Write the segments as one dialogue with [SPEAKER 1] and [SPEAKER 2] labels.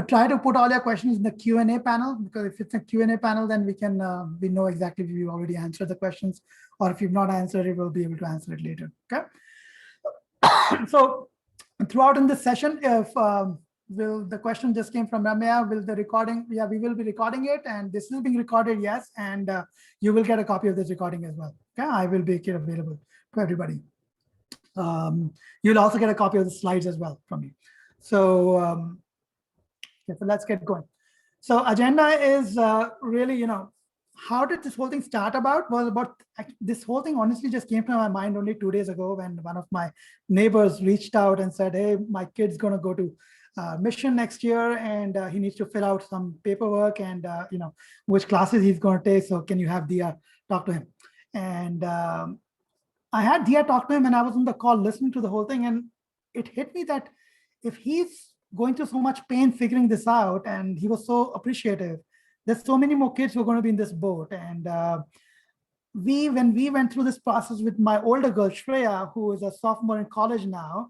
[SPEAKER 1] try to put all your questions in the Q&A panel, because if it's a Q&A panel, then we know exactly if you already answered the questions, or if you've not answered it, we'll be able to answer it later. Okay. So throughout in this session, if the question just came from Ramya, will the recording? Yeah, we will be recording it, and this is being recorded, yes, and you will get a copy of this recording as well. Okay, I will make it available to everybody. You'll also get a copy of the slides as well from me. So, okay, so let's get going. So agenda is really, how did this whole thing start about? Was about this whole thing honestly just came to my mind only 2 days ago, when one of my neighbors reached out and said, hey, my kid's going to go to mission next year, and he needs to fill out some paperwork, and which classes he's going to take. So can you have Dia talk to him? And I had Dia talk to him, and I was on the call listening to the whole thing, and it hit me that if he's going through so much pain figuring this out, and he was so appreciative, there's so many more kids who are going to be in this boat. And when we went through this process with my older girl, Shreya, who is a sophomore in college now,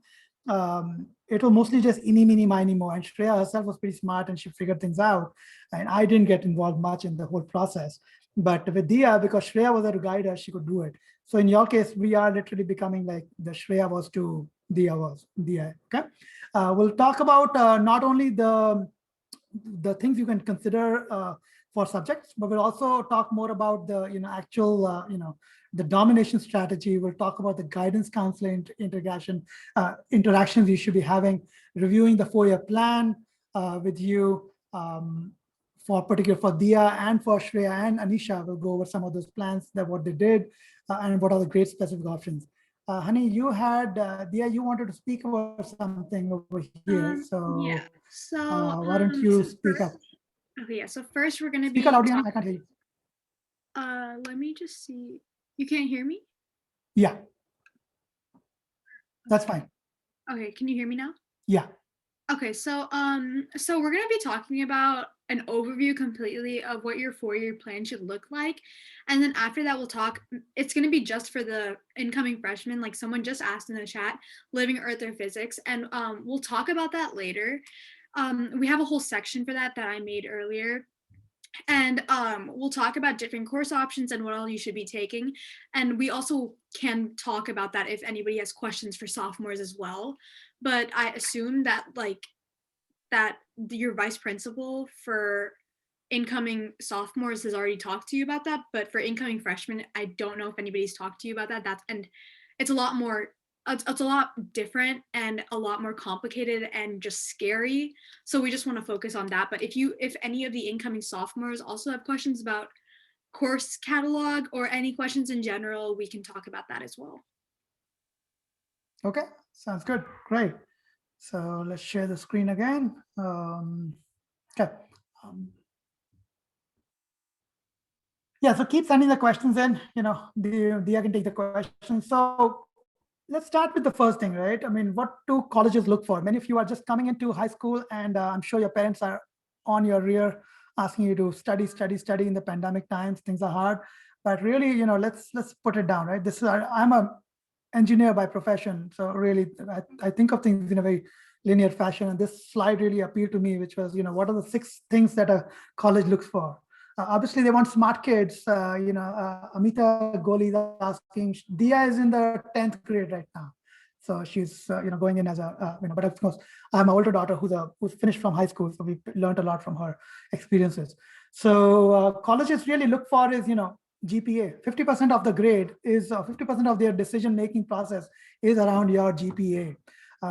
[SPEAKER 1] it was mostly just eeny, meeny, miny, mo. And Shreya herself was pretty smart, and she figured things out. And I didn't get involved much in the whole process. But with Dia, because Shreya was there to guide her, she could do it. So in your case, we are literally becoming like the Shreya was to Dia was. Dia, okay? We'll talk about not only the things you can consider for subjects, but we'll also talk more about the actual the domination strategy. We'll talk about the guidance counseling interactions you should be having, reviewing the 4-year plan with you for Dia and for Shreya and Anisha. We'll go over some of those plans, that what they did and what are the great specific options. Honey, you had Dia, you wanted to speak about something over here. So
[SPEAKER 2] yeah. So
[SPEAKER 1] why don't you speak up?
[SPEAKER 2] Okay, yeah. So first we're gonna
[SPEAKER 1] speak out, I can't hear you.
[SPEAKER 2] Let me just see. You can't hear me?
[SPEAKER 1] Yeah. That's fine.
[SPEAKER 2] Okay, can you hear me now?
[SPEAKER 1] Yeah.
[SPEAKER 2] Okay, so we're gonna be talking about an overview completely of what your 4-year plan should look like, and then after that we'll talk. It's gonna be just for the incoming freshmen, like someone just asked in the chat, living earth or physics, and we'll talk about that later. We have a whole section for that I made earlier. And we'll talk about different course options and what all you should be taking. And we also can talk about that if anybody has questions for sophomores as well. But I assume that that your vice principal for incoming sophomores has already talked to you about that. But for incoming freshmen, I don't know if anybody's talked to you about that. And it's a lot more. It's a lot different and a lot more complicated and just scary. So we just want to focus on that. But if any of the incoming sophomores also have questions about course catalog or any questions in general, we can talk about that as well.
[SPEAKER 1] Okay, sounds good. Great. So let's share the screen again. Okay. Yeah, so keep sending the questions in, Dia can take the questions. So let's start with the first thing, right? I mean, what do colleges look for? Many of you are just coming into high school, and I'm sure your parents are on your rear asking you to study in the pandemic times. Things are hard, but really, let's put it down, right? I'm a engineer by profession, so really I think of things in a very linear fashion, and this slide really appealed to me, which was, what are the 6 things that a college looks for? Obviously, they want smart kids. Amita Goli is asking. Dia is in the 10th grade right now, so she's going in as a But of course, I have my older daughter who's finished from high school, so we learned a lot from her experiences. So colleges really look for is GPA. 50% of the grade is 50% of their decision-making process is around your GPA.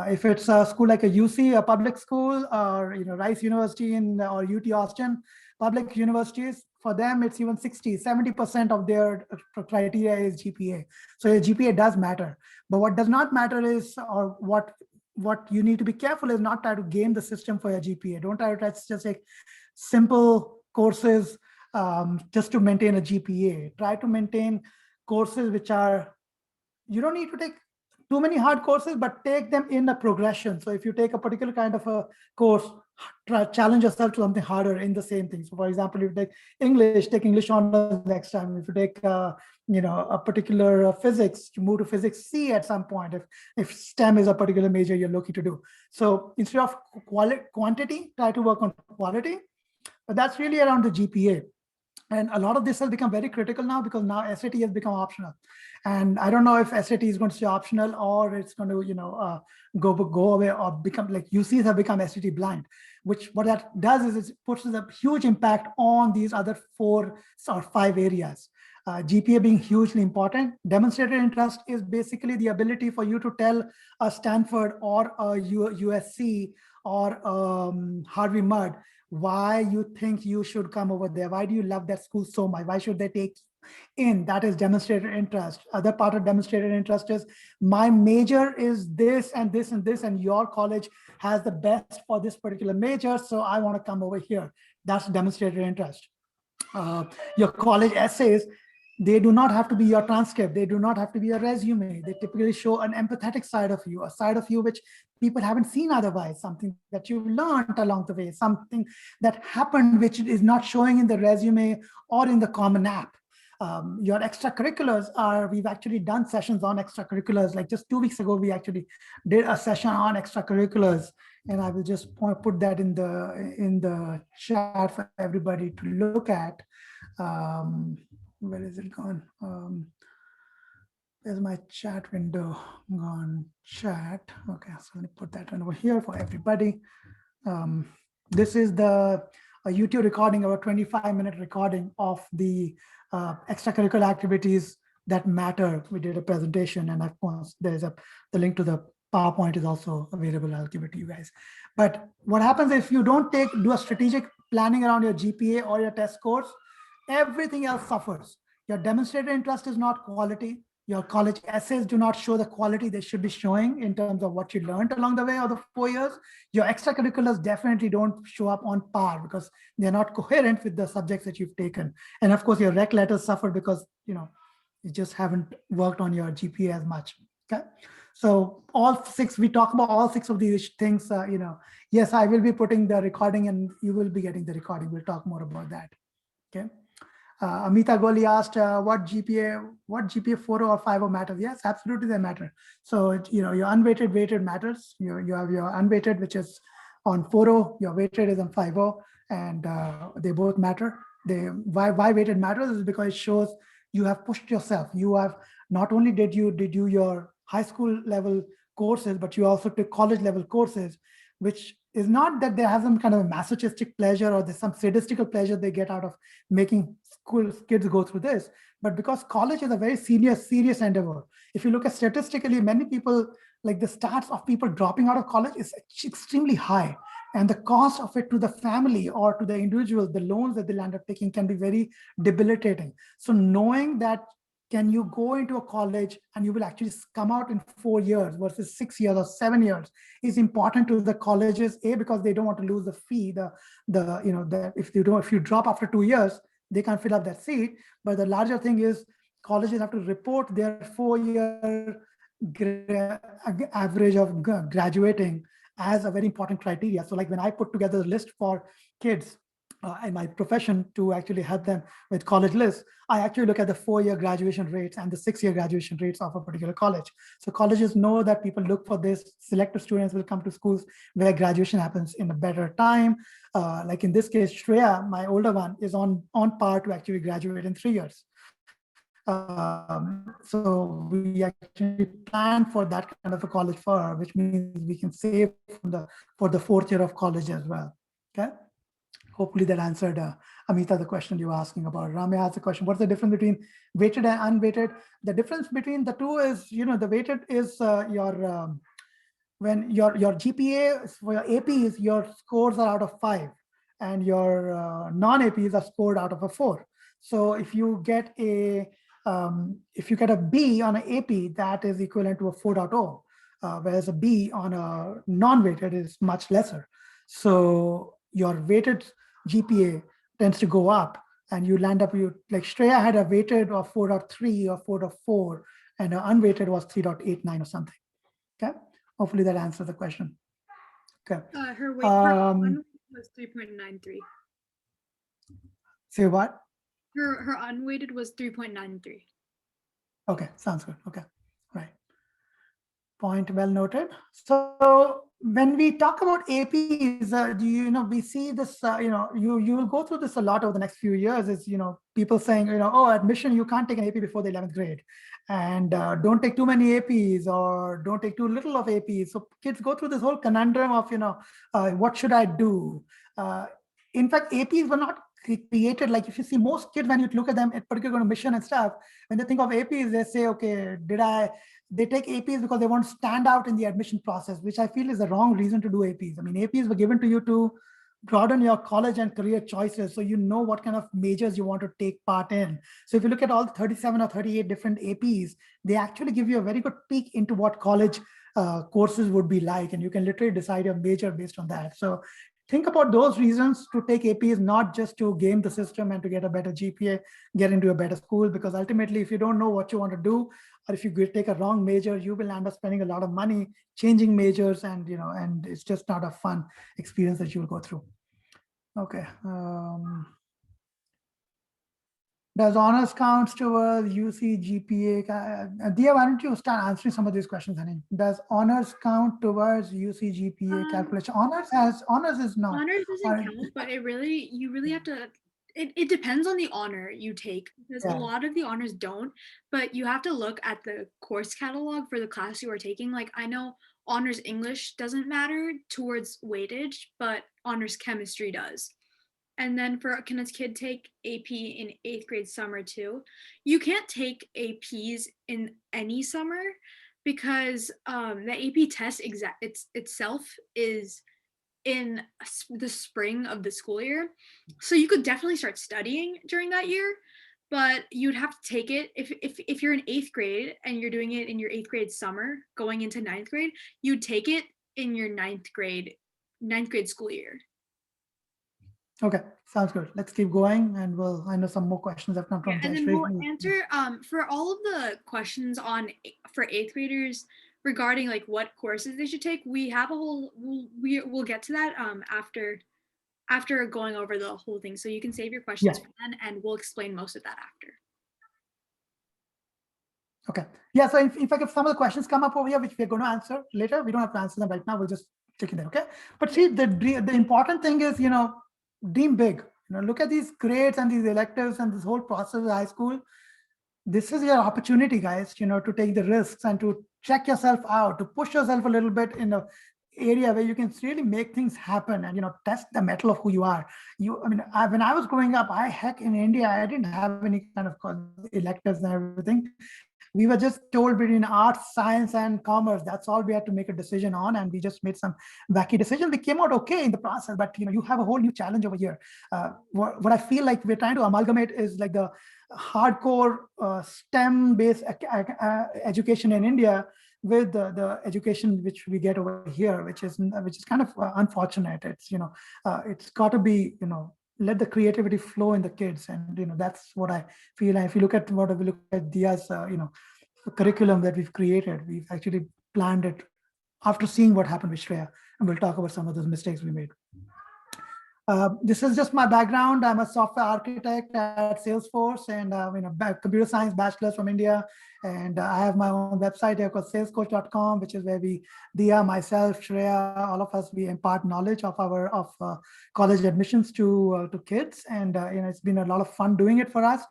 [SPEAKER 1] If it's a school like a UC, a public school, or Rice University or UT Austin, public universities, for them it's even 60-70% of their criteria is GPA. So your GPA does matter, but what does not matter is, or what you need to be careful is not try to game the system for your GPA. Don't try to just take simple courses just to maintain a GPA. Try to maintain courses which are, you don't need to take too many hard courses, but take them in a progression. So if you take a particular kind of a course, challenge yourself to something harder in the same thing. So for example, if you take English honors next time. If you take a particular physics, you move to physics C at some point, if STEM is a particular major you're looking to do. So instead of quantity, try to work on quality. But that's really around the GPA. And a lot of this has become very critical now, because now SAT has become optional. And I don't know if SAT is going to stay optional, or it's going to, go away, or become like UCs have become SAT blind, which what that does is it puts a huge impact on these other 4 or 5 areas. GPA being hugely important. Demonstrated interest is basically the ability for you to tell a Stanford or a USC or Harvey Mudd why you think you should come over there. Why do you love that school so much? Why should they take you in? That is demonstrated interest. Other part of demonstrated interest is my major is this and this and this, and your college has the best for this particular major, so I want to come over here. That's demonstrated interest. Your college essays, they do not have to be your transcript. They do not have to be your resume. They typically show an empathetic side of you, a side of you which people haven't seen otherwise, something that you learned along the way, something that happened which is not showing in the resume or in the Common App. Your extracurriculars we've actually done sessions on extracurriculars. Like just 2 weeks ago, we actually did a session on extracurriculars, and I will just put that in the chat for everybody to look at. Where is it gone? There's my chat window gone. Chat. Okay, so I'm going to put that one over here for everybody. This is a YouTube recording, or a 25-minute recording of the extracurricular activities that matter. We did a presentation, and of course, there's the link to the PowerPoint is also available. I'll give it to you guys. But what happens if you don't do a strategic planning around your GPA or your test scores? Everything else suffers. Your demonstrated interest is not quality. Your college essays do not show the quality they should be showing in terms of what you learned along the way of the 4 years. Your extracurriculars definitely don't show up on par, because they're not coherent with the subjects that you've taken. And of course, your rec letters suffer because you just haven't worked on your GPA as much. Okay. So we talk about all 6 of these things. Yes, I will be putting the recording, and you will be getting the recording. We'll talk more about that. Okay. Amita Goli asked, what GPA 4 or 5 matters? Yes, absolutely they matter. So, your unweighted weighted matters. You have your unweighted, which is on 4.0, your weighted is on 5.0, and they both matter. Why weighted matters is because it shows you have pushed yourself. You have not only did you your high school level courses, but you also took college level courses, which is not that they have some kind of a masochistic pleasure or there's some sadistical pleasure they get out of making school kids go through this, but because college is a very serious endeavor. If you look at statistically, many people, like the stats of people dropping out of college is extremely high. And the cost of it to the family or to the individual, the loans that they'll end up taking can be very debilitating. So knowing that, can you go into a college and you will actually come out in 4 years versus 6 years or 7 years is important to the colleges, because they don't want to lose the fee. If you drop after 2 years, they can't fill up that seat. But the larger thing is colleges have to report their 4-year average of graduating as a very important criteria. So like when I put together a list for kids in my profession to actually help them with college lists, I actually look at the 4-year graduation rates and the 6-year graduation rates of a particular college. So colleges know that people look for this. Selected students will come to schools where graduation happens in a better time. Like in this case, Shreya, my older one, is on par to actually graduate in 3 years. So we actually plan for that kind of a college for her, which means we can save for the 4th year of college as well. Okay. Hopefully that answered, Amita, the question you were asking about. Ramya asked the question, what's the difference between weighted and unweighted? The difference between the two is, the weighted is when your GPA for your APs, your scores are out of 5, and your non-APs are scored out of a 4. So if you get a B on an AP, that is equivalent to a 4.0, whereas a B on a non-weighted is much lesser. So your weighted GPA tends to go up, and you land up, like Shreya had a weighted of 4.3 or 4.4, and her unweighted was 3.89 or something. Okay, hopefully that answers the question. Okay.
[SPEAKER 2] Her unweighted was 3.93.
[SPEAKER 1] Say what?
[SPEAKER 2] Her unweighted was 3.93.
[SPEAKER 1] Okay, sounds good. Okay, right. Point well noted. So when we talk about APs, we see this, you will go through this a lot over the next few years. Is people saying, oh, admission, you can't take an AP before the 11th grade, and don't take too many APs or don't take too little of APs. So kids go through this whole conundrum of, what should I do? In fact, APs were not created, like if you see most kids when you look at them, particularly on mission and stuff, when they think of APs, they say, okay, they take APs because they want to stand out in the admission process, which I feel is the wrong reason to do APs. I mean, APs were given to you to broaden your college and career choices so you know what kind of majors you want to take part in. So if you look at all the 37 or 38 different APs, they actually give you a very good peek into what college courses would be like, and you can literally decide your major based on that. So think about those reasons to take APs, not just to game the system and to get a better GPA, get into a better school, because ultimately, if you don't know what you want to do, or if you take a wrong major, you will end up spending a lot of money changing majors, and it's just not a fun experience that you'll go through. Okay. Does honors count towards UC GPA? Dia, why don't you start answering some of these questions, honey? Does honors count towards UC GPA calculation? Honors is not.
[SPEAKER 2] Honors doesn't count, but you really have to. It depends on the honor you take, because a lot of the honors don't. But you have to look at the course catalog for the class you are taking. Like, I know honors English doesn't matter towards weightage, but honors chemistry does. And then can a kid take AP in 8th grade summer too? You can't take APs in any summer, because the AP test itself is in the spring of the school year. So you could definitely start studying during that year, but you'd have to take it if you're in 8th grade and you're doing it in your 8th grade summer going into 9th grade, you'd take it in your 9th grade school year.
[SPEAKER 1] Okay, sounds good. Let's keep going, and I know some more questions have come from
[SPEAKER 2] and then we'll answer for all of the questions for 8th graders regarding like what courses they should take. We have a whole we'll get to that after going over the whole thing, so you can save your questions for then, and we'll explain most of that after.
[SPEAKER 1] Okay. Yeah, so in fact, if some of the questions come up over here, which we're going to answer later, we don't have to answer them right now. We'll just check it there, okay? But see, the important thing is, dream big. Look at these grades and these electives and this whole process of high school. This is your opportunity, guys, to take the risks and to check yourself out, to push yourself a little bit in a area where you can really make things happen and test the mettle of who you are. When I was growing up, in India, I didn't have any kind of electives and everything. We were just told between arts, science, and commerce. That's all we had to make a decision on, and we just made some wacky decisions. We came out okay in the process, but you have a whole new challenge over here. What I feel like we're trying to amalgamate is like the hardcore STEM-based education in India with the education which we get over here, which is kind of unfortunate. It's got to be let the creativity flow in the kids, and that's what I feel. And if you look at Dia's curriculum that we've created, we've actually planned it after seeing what happened with Shreya, and we'll talk about some of those mistakes we made. This is just my background. I'm a software architect at Salesforce, and computer science bachelor's from India. And I have my own website here called salescoach.com, which is where Dia, myself, Shreya, all of us, we impart knowledge of college admissions to kids. And it's been a lot of fun doing it for us.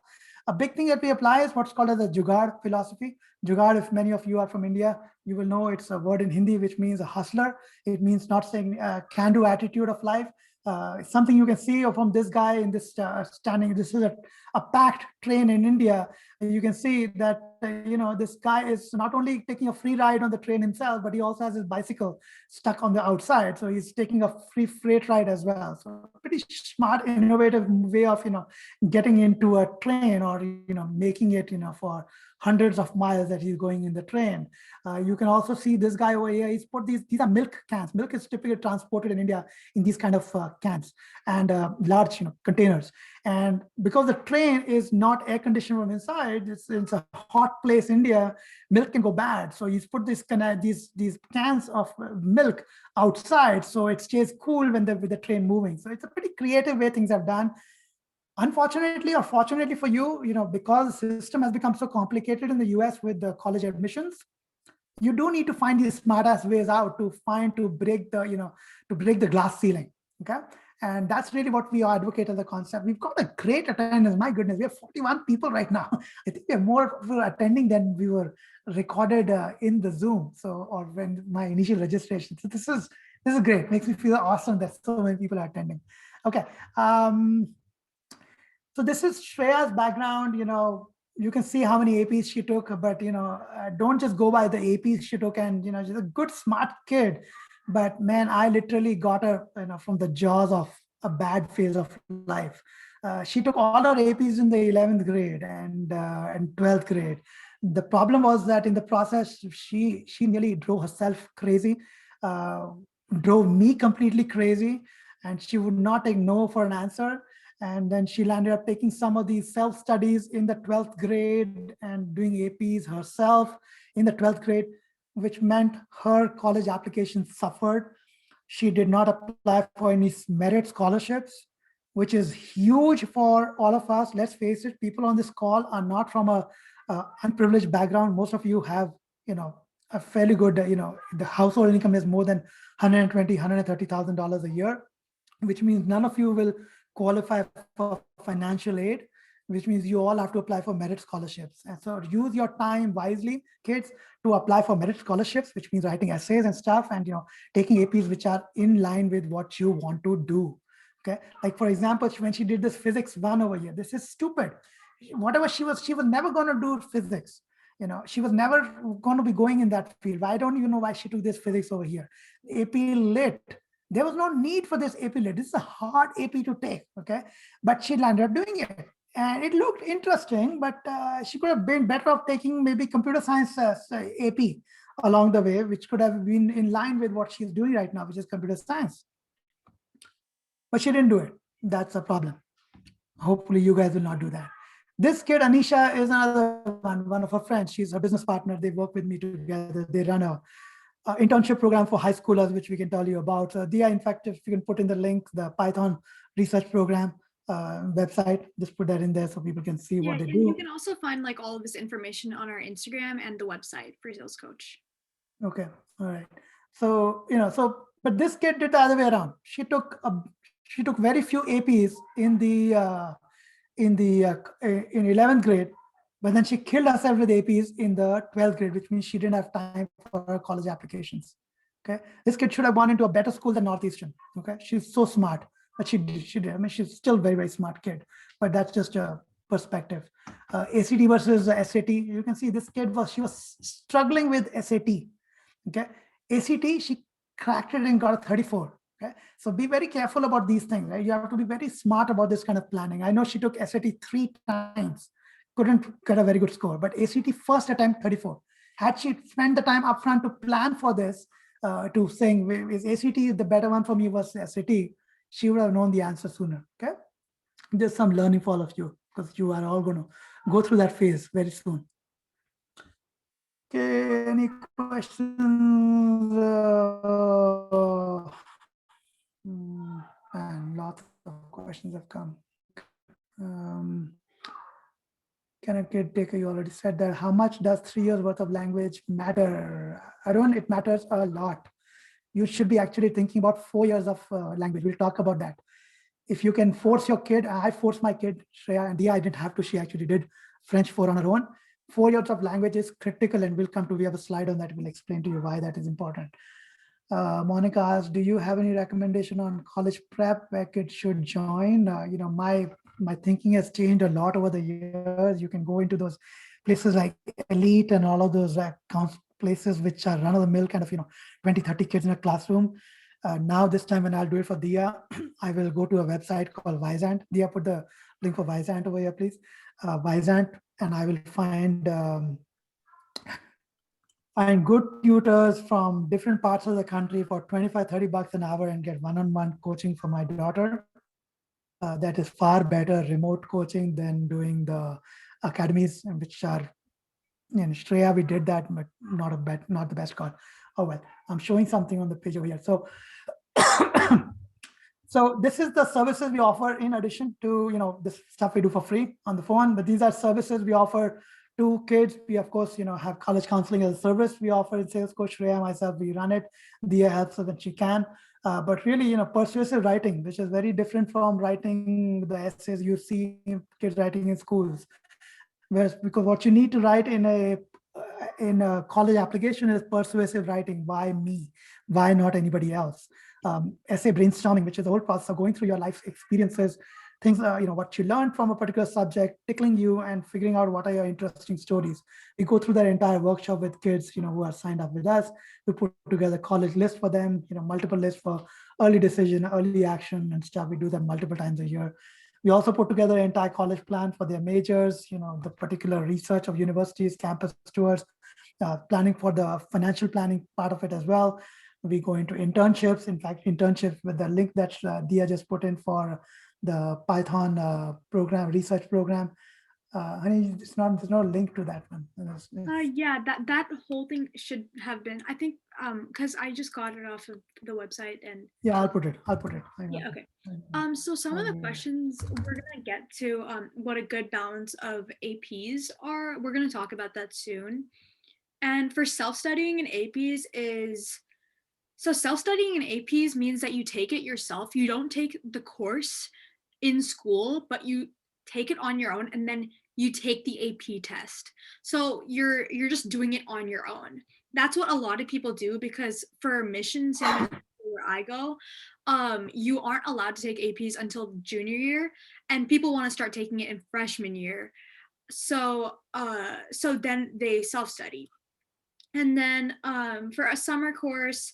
[SPEAKER 1] A big thing that we apply is what's called as the Jugaad philosophy. Jugaad, if many of you are from India, you will know it's a word in Hindi which means a hustler. It means not saying can-do attitude of life. It's something you can see from this guy in this standing. This is a packed train in India. You can see that this guy is not only taking a free ride on the train himself, but he also has his bicycle stuck on the outside. So he's taking a free freight ride as well. So pretty smart, innovative way of getting into a train, or making it for hundreds of miles that he's going in the train. You can also see this guy over here. He's put these are milk cans. Milk is typically transported in India in these kind of cans and large containers. And because the train is not air conditioned from inside, it's a hot place, India, milk can go bad. So you put these cans of milk outside, so it stays cool when with the train moving. So it's a pretty creative way things are done. Unfortunately, or fortunately for you, because the system has become so complicated in the US with the college admissions, you do need to find these smart ass ways out to break the glass ceiling. Okay. And that's really what we advocate as a concept. We've got a great attendance. My goodness, we have 41 people right now. I think we have more people attending than we were recorded in the Zoom. So, or when my initial registration. So this is great. Makes me feel awesome that so many people are attending. Okay. So this is Shreya's background. You can see how many APs she took, but don't just go by the APs she took. And she's a good, smart kid. But man, I literally got her from the jaws of a bad phase of life. She took all her APs in the 11th grade and 12th grade. The problem was that in the process, she nearly drove herself crazy, uh, drove me completely crazy, and she would not take no for an answer. And then she landed up taking some of these self-studies in the 12th grade and doing APs herself in the 12th grade, which meant her college application suffered. She did not apply for any merit scholarships, which is huge for all of us. Let's face it, people on this call are not from a unprivileged background. Most of you have, a fairly good, the household income is more than $120,000, $130,000 a year, which means none of you will qualify for financial aid, which means you all have to apply for merit scholarships. And so use your time wisely, kids, to apply for merit scholarships, which means writing essays and stuff, and taking APs which are in line with what you want to do. Okay, like for example, when she did this physics 1 over here, this is stupid. Whatever she was never going to do physics. She was never going to be going in that field. I don't even know why she took this physics over here. AP Lit, there was no need for this AP Lit. This is a hard AP to take, okay? But she landed up doing it. And it looked interesting, but she could have been better off taking maybe computer science AP along the way, which could have been in line with what she's doing right now, which is computer science. But she didn't do it. That's a problem. Hopefully you guys will not do that. This kid, Anisha, is another one of her friends. She's her business partner. They work with me together. They run a internship program for high schoolers, which we can tell you about. Dia, in fact, if you can put in the link, the Python research program website, just put that in there so people can see what they do.
[SPEAKER 2] You can also find like all of this information on our Instagram and the website for Sales Coach.
[SPEAKER 1] Okay, all right. So but this kid did the other way around. She took very few APs in 11th grade, but then she killed herself with APs in the 12th grade, which means she didn't have time for her college applications. Okay, this kid should have gone into a better school than Northeastern. Okay, she's so smart, but she did. I mean, she's still very, very smart kid, but that's just a perspective. ACT versus SAT. You can see this kid she was struggling with SAT. Okay, ACT, she cracked it and got a 34. Okay, so be very careful about these things. Right? You have to be very smart about this kind of planning. I know she took SAT 3 times, couldn't get a very good score, but ACT first attempt 34. Had she spent the time upfront to plan for this, to saying is ACT the better one for me versus SAT, she would have known the answer sooner. Okay, there's some learning for all of you because you are all going to go through that phase very soon. Okay, any questions? And lots of questions have come. Can a kid take? You already said that. How much does 3 years worth of language matter? It matters a lot. You should be actually thinking about 4 years of language. We'll talk about that. If you can force your kid, I forced my kid, Shreya, and Dia, I didn't have to. She actually did French 4 on her own. 4 years of language is critical, and we have a slide on that. We'll explain to you why that is important. Monica asked, do you have any recommendation on college prep where kids should join? My thinking has changed a lot over the years. You can go into those places like Elite and all of those places which are run-of-the-mill kind of 20, 30 kids in a classroom. Now this time when I'll do it for Dia, I will go to a website called Visant. Dia, put the link for Visant over here, please. Visant, and I will find good tutors from different parts of the country for 25, 30 bucks an hour and get one-on-one coaching for my daughter. That is far better remote coaching than doing the academies, which are in Shreya, we did that, but not the best call. Oh well, I'm showing something on the page over here. So, so this is the services we offer in addition to this stuff we do for free on the phone. But these are services we offer to kids. We of course have college counseling as a service we offer in Sales Coach. Shreya, myself, we run it. Dia helps her when she can. But really, persuasive writing, which is very different from writing the essays you see kids writing in schools. Whereas, because what you need to write in a college application is persuasive writing. Why me? Why not anybody else? Essay brainstorming, which is the whole process of going through your life experiences, things, what you learned from a particular subject, tickling you and figuring out what are your interesting stories. We go through that entire workshop with kids, who are signed up with us. We put together college list for them, multiple lists for early decision, early action and stuff. We do that multiple times a year. We also put together an entire college plan for their majors, the particular research of universities, campus tours, planning for the financial planning part of it as well. We go into internships. In fact, internships with the link that Dia just put in for the Python program, research program. Honey, there's no link to that one.
[SPEAKER 2] Yeah, that whole thing should have been, I think, because I just got it off of the website and.
[SPEAKER 1] Yeah, I'll put it.
[SPEAKER 2] Yeah, okay. So some of the questions we're gonna get to, what a good balance of APs are. We're gonna talk about that soon. And for self-studying in APs self-studying in APs means that you take it yourself. You don't take the course in school, but you take it on your own and then you take the AP test. So you're just doing it on your own. That's what a lot of people do, because for missions and where I go, you aren't allowed to take APs until junior year, and people want to start taking it in freshman year. So then they self-study. And then for a summer course,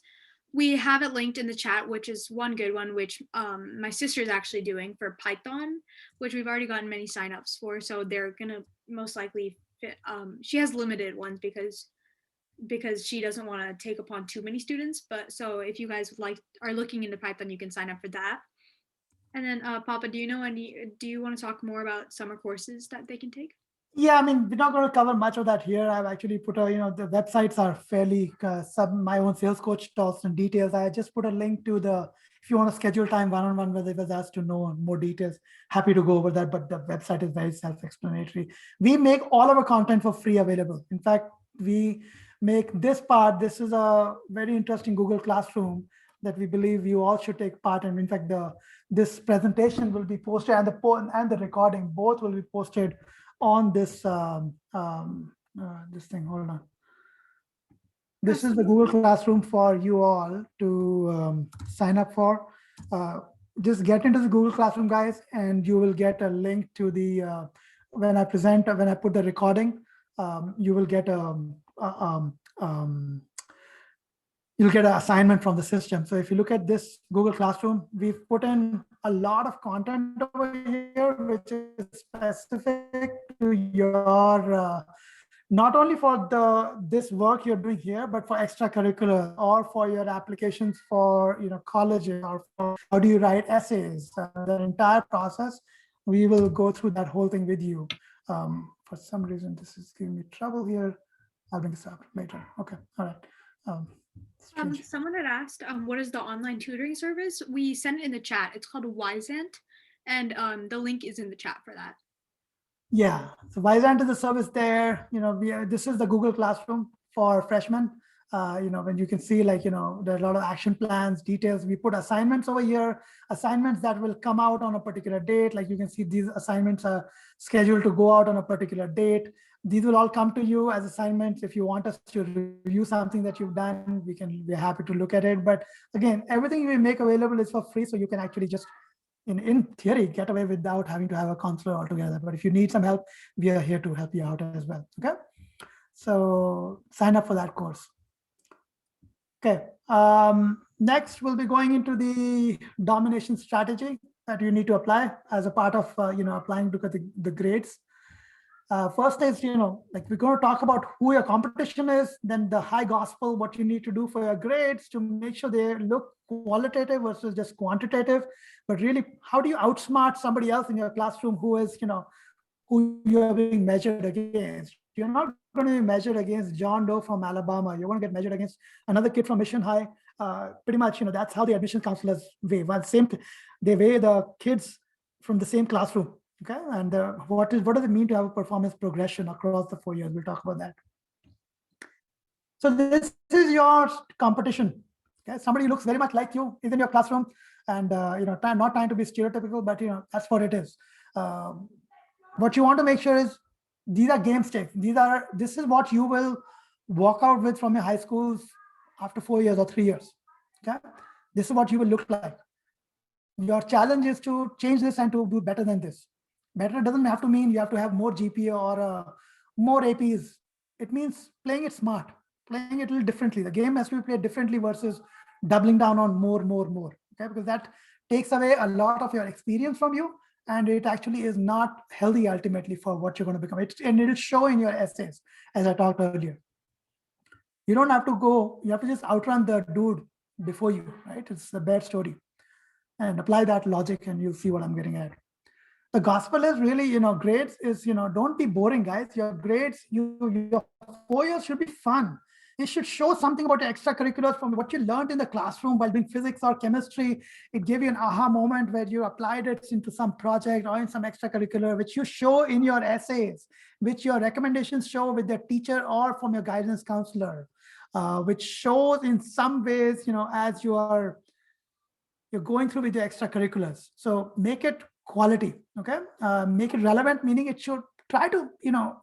[SPEAKER 2] we have it linked in the chat, which is one good one, which my sister is actually doing for Python, which we've already gotten many signups for. So they're gonna most likely fit. She has limited ones because she doesn't want to take upon too many students. But so if you guys are looking into Python, you can sign up for that. And then Papa, do you want to talk more about summer courses that they can take?
[SPEAKER 1] Yeah, I mean, we're not going to cover much of that here. I've actually put the websites are fairly my own Sales Coach talks and details. I just put a link to if you want to schedule time one-on-one with us to know more details, happy to go over that. But the website is very self-explanatory. We make all of our content for free available. In fact, we make this part. This is a very interesting Google Classroom that we believe you all should take part in. In fact, this presentation will be posted, and the recording both will be posted on this this thing. Hold on. This is the Google Classroom for you all to sign up for. Just get into the Google Classroom, guys, and you will get a link to the when I put the recording, you will get you'll get an assignment from the system. So if you look at this Google Classroom, we've put in a lot of content over here, which is specific to your, not only for this work you're doing here, but for extracurricular or for your applications for colleges, or for how do you write essays, the entire process. We will go through that whole thing with you. For some reason, this is giving me trouble here. I'll bring this up later. Okay, all right.
[SPEAKER 2] Someone had asked, what is the online tutoring service? We sent it in the chat. It's called Wisant, and the link is in the chat for that.
[SPEAKER 1] Yeah, so Wisant is the service there. This is the Google Classroom for freshmen. When you can see, there are a lot of action plans, details. We put assignments over here, assignments that will come out on a particular date. Like you can see, these assignments are scheduled to go out on a particular date. These will all come to you as assignments. If you want us to review something that you've done, we're happy to look at it. But again, everything we make available is for free, so you can actually just, in theory, get away without having to have a counselor altogether. But if you need some help, we are here to help you out as well. Okay, so sign up for that course. Okay, next we'll be going into the domination strategy that you need to apply as a part of applying to get the grades. First is, we're going to talk about who your competition is, then the high gospel, what you need to do for your grades to make sure they look qualitative versus just quantitative. But really, how do you outsmart somebody else in your classroom who is, who you are being measured against. You're not going to be measured against John Doe from Alabama. You're going to get measured against another kid from Mission High. Pretty much, that's how the admission counselors weigh. Well, they weigh the kids from the same classroom. Okay, and what does it mean to have a performance progression across the 4 years? We'll talk about that. So this is your competition. Okay, somebody who looks very much like you is in your classroom, and not trying to be stereotypical, but that's what it is. What you want to make sure is these are game stakes. This is what you will walk out with from your high schools after 4 years or 3 years. Okay, this is what you will look like. Your challenge is to change this and to do better than this. Better doesn't have to mean you have to have more GPA or more APs. It means playing it smart, playing it a little differently. The game has to be played differently versus doubling down on more. Okay, because that takes away a lot of your experience from you, and it actually is not healthy ultimately for what you're going to become. And it'll show in your essays, as I talked earlier. You don't have to go, you have to just outrun the dude before you, right? It's a bad story. And apply that logic and you'll see what I'm getting at. The gospel is really, grades is, don't be boring, guys. Your grades, your 4 years should be fun. It should show something about your extracurriculars from what you learned in the classroom while doing physics or chemistry. It gave you an aha moment where you applied it into some project or in some extracurricular, which you show in your essays, which your recommendations show with the teacher or from your guidance counselor, which shows in some ways, as you're going through with your extracurriculars. So make it quality, okay? Make it relevant, meaning it should try to,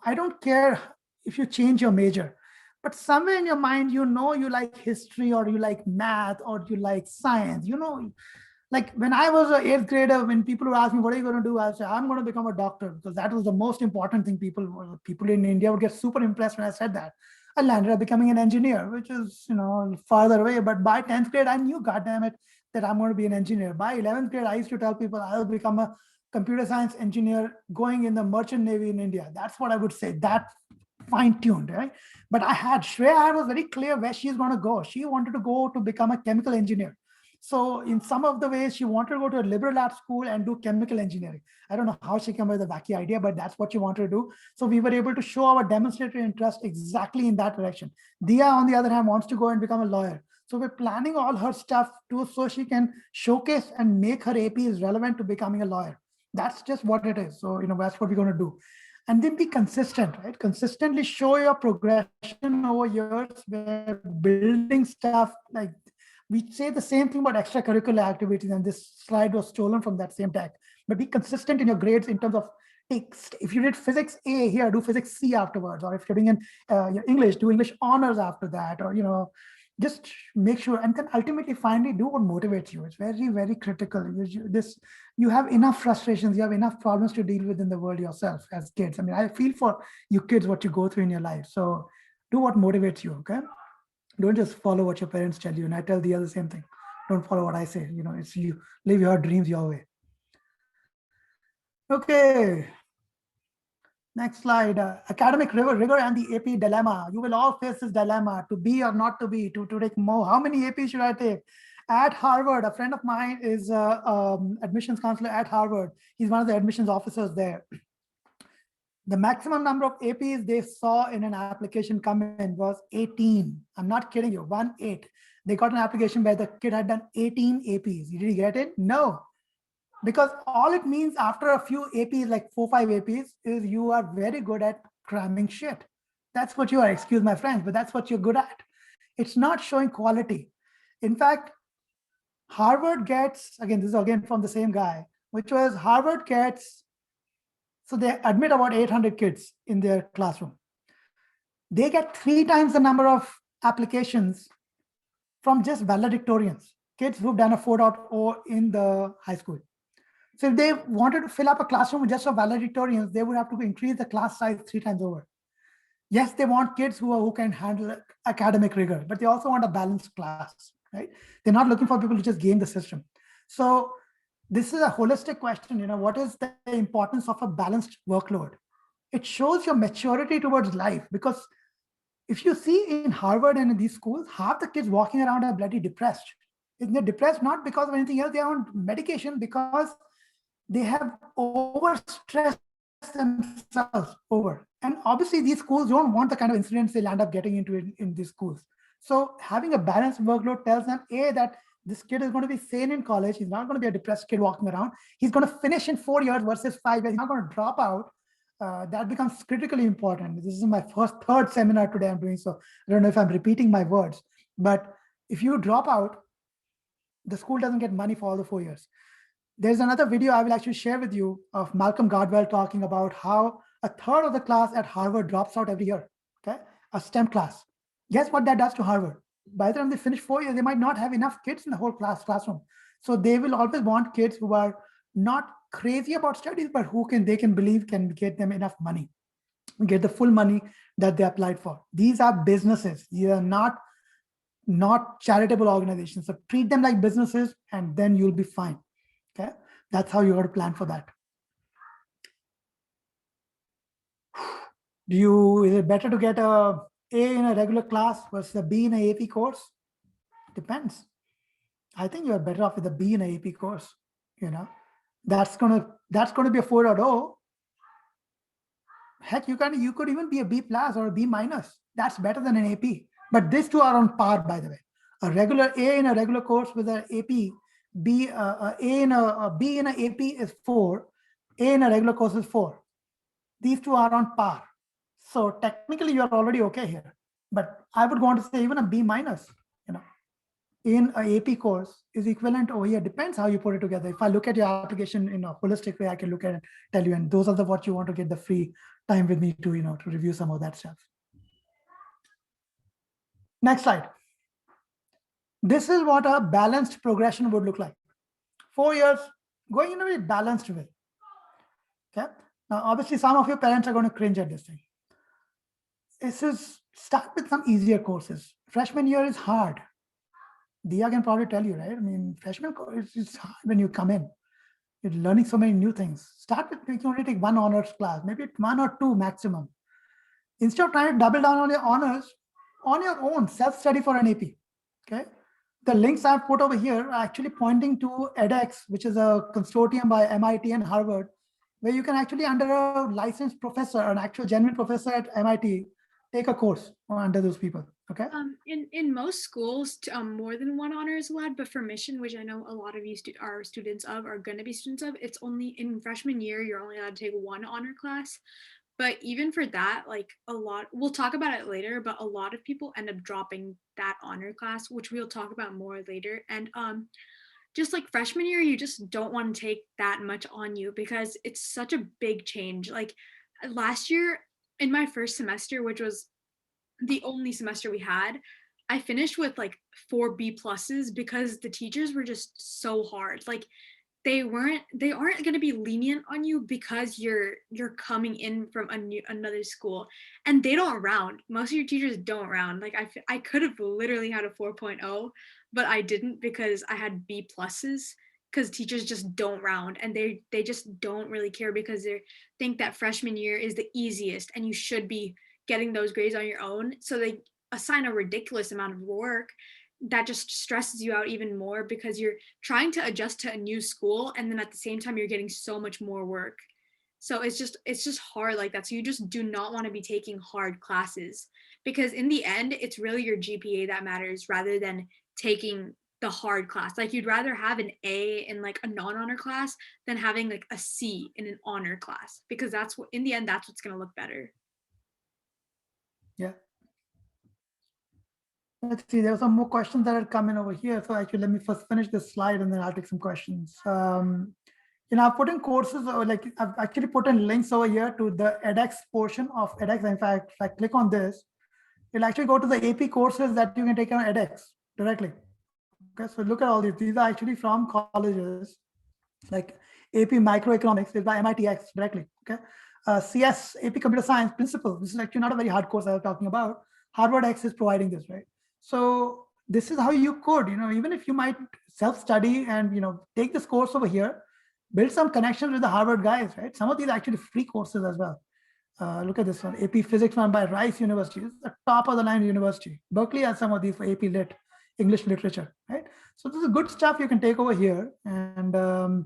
[SPEAKER 1] I don't care if you change your major, but somewhere in your mind, you like history or you like math or you like science, like when I was an 8th grader, when people would ask me, what are you going to do? I'll say, I'm going to become a doctor, because that was the most important thing. People in India would get super impressed when I said that. I landed up becoming an engineer, which is, farther away. But by 10th grade, I knew, goddamn it, that I'm going to be an engineer. By 11th grade, I used to tell people I'll become a computer science engineer going in the merchant navy in India. That's what I would say. That fine-tuned, right? But Shreya was very clear where she's going to go. She wanted to go to become a chemical engineer. So in some of the ways, she wanted to go to a liberal arts school and do chemical engineering. I don't know how she came up with a wacky idea, but that's what she wanted to do. So we were able to show our demonstratory interest exactly in that direction. Dia, on the other hand, wants to go and become a lawyer. So we're planning all her stuff so she can showcase and make her APs relevant to becoming a lawyer. That's just what it is. So, that's what we're going to do. And then be consistent, right? Consistently show your progression over years. We're building stuff like, we say the same thing about extracurricular activities, and this slide was stolen from that same tag. But be consistent in your grades in terms of, if you did physics A here, do physics C afterwards, or if you're doing your English, do English honors after that, or just make sure, and then ultimately finally do what motivates you. It's very, very critical. You have enough frustrations, you have enough problems to deal with in the world yourself as kids. I mean, I feel for you kids what you go through in your life. So do what motivates you, okay? Don't just follow what your parents tell you. And I tell the other same thing. Don't follow what I say. It's you live your dreams your way. Okay. Next slide. Academic rigor and the AP dilemma. You will all face this dilemma, to be or not to be, to take more. How many APs should I take? At Harvard, a friend of mine is admissions counselor at Harvard. He's one of the admissions officers there. The maximum number of APs they saw in an application come in was 18. I'm not kidding you, 18. They got an application where the kid had done 18 APs. Did you get it? No. Because all it means after a few APs, like 4-5 APs, is you are very good at cramming shit. That's what you are, excuse my French, but that's what you're good at. It's not showing quality. In fact, Harvard gets, again, this is again from the same guy, which was Harvard gets, so they admit about 800 kids in their classroom. They get 3 times the number of applications from just valedictorians, kids who've done a 4.0 in the high school. So if they wanted to fill up a classroom with just of valedictorians, they would have to increase the class size 3 times over. Yes, they want kids who can handle academic rigor, but they also want a balanced class, right? They're not looking for people to just game the system. So this is a holistic question, what is the importance of a balanced workload? It shows your maturity towards life, because if you see in Harvard and in these schools, half the kids walking around are bloody depressed. They're depressed not because of anything else, they're on medication because they have overstressed themselves over. And obviously, these schools don't want the kind of incidents they'll end up getting into in these schools. So having a balanced workload tells them, A, that this kid is going to be sane in college. He's not going to be a depressed kid walking around. He's going to finish in 4 years versus 5 years. He's not going to drop out. That becomes critically important. This is my third seminar today I'm doing, so I don't know if I'm repeating my words. But if you drop out, the school doesn't get money for all the 4 years. There's another video I will actually share with you of Malcolm Gladwell talking about how a third of the class at Harvard drops out every year, okay? A STEM class. Guess what that does to Harvard? By the time they finish 4 years, they might not have enough kids in the whole classroom. So they will always want kids who are not crazy about studies, but who they can believe can get them enough money, get the full money that they applied for. These are businesses. These are not charitable organizations. So treat them like businesses, and then you'll be fine. Okay, that's how you got to plan for that. Is it better to get a A in a regular class versus a B in a AP course? Depends. I think you're better off with a B in a AP course. That's gonna be a 4.0. Heck, you could even be a B plus or a B minus. That's better than an AP. But these two are on par, by the way. A regular A in a regular course with an AP, B in an AP is 4. A in a regular course is 4. These two are on par. So technically, you're already okay here. But I would want to say even a B minus, in an AP course is equivalent over here. Depends how you put it together. If I look at your application in a holistic way, I can look at it, tell you, and those are what you want to get the free time with me to, to review some of that stuff. Next slide. This is what a balanced progression would look like. 4 years going in a very balanced way. Okay. Now, obviously, some of your parents are going to cringe at this thing. Start with some easier courses. Freshman year is hard. Dia can probably tell you, right? I mean, freshman course is hard when you come in. You're learning so many new things. Start with, you can only take one honors class, maybe 1 or 2 maximum. Instead of trying to double down on your honors, on your own, self-study for an AP. Okay. The links I've put over here are actually pointing to edX, which is a consortium by MIT and Harvard, where you can actually, under a licensed professor, an actual genuine professor at MIT, take a course under those people. Okay.
[SPEAKER 2] In most schools, more than 1 honor is allowed, but for Mission, which I know a lot of you are students of, are going to be students of, it's only in freshman year, you're only allowed to take 1 honor class. But even for that, like we'll talk about it later, but a lot of people end up dropping that honor class, which we'll talk about more later. And just like freshman year, you just don't want to take that much on you because it's such a big change. Like last year in my first semester, which was the only semester we had, I finished with like 4 B pluses because the teachers were just so hard. Like they aren't going to be lenient on you because you're coming in from another school, and they don't round. Most of your teachers don't round. Like I could have literally had a 4.0, but I didn't because I had B pluses, because teachers just don't round, and they just don't really care because they think that freshman year is the easiest and you should be getting those grades on your own. So they assign a ridiculous amount of work that just stresses you out even more because you're trying to adjust to a new school, and then at the same time you're getting so much more work. So it's just hard like that. So you just do not want to be taking hard classes, because in the end it's really your GPA that matters rather than taking the hard class. Like you'd rather have an A in like a non-honor class than having like a C in an honor class, because that's what in the end that's what's going to look better.
[SPEAKER 1] Yeah. Let's see, there are some more questions that are coming over here. So actually, let me first finish this slide and then I'll take some questions. I've put in courses, or like I've actually put in links over here to the edX portion of edX. In fact, if I click on this, it'll actually go to the AP courses that you can take on edX directly. Okay, so look at all these. These are actually from colleges, like AP Microeconomics is by MITx directly. Okay, CS AP Computer Science Principle. This is actually not a very hard course I was talking about. Harvard X is providing this, right? So this is how you could, even if you might self-study and, take this course over here, build some connections with the Harvard guys, right? Some of these are actually free courses as well. Look at this one, AP Physics one by Rice University. This is the top of the line university. Berkeley has some of these for AP Lit, English literature, right? So this is good stuff you can take over here. And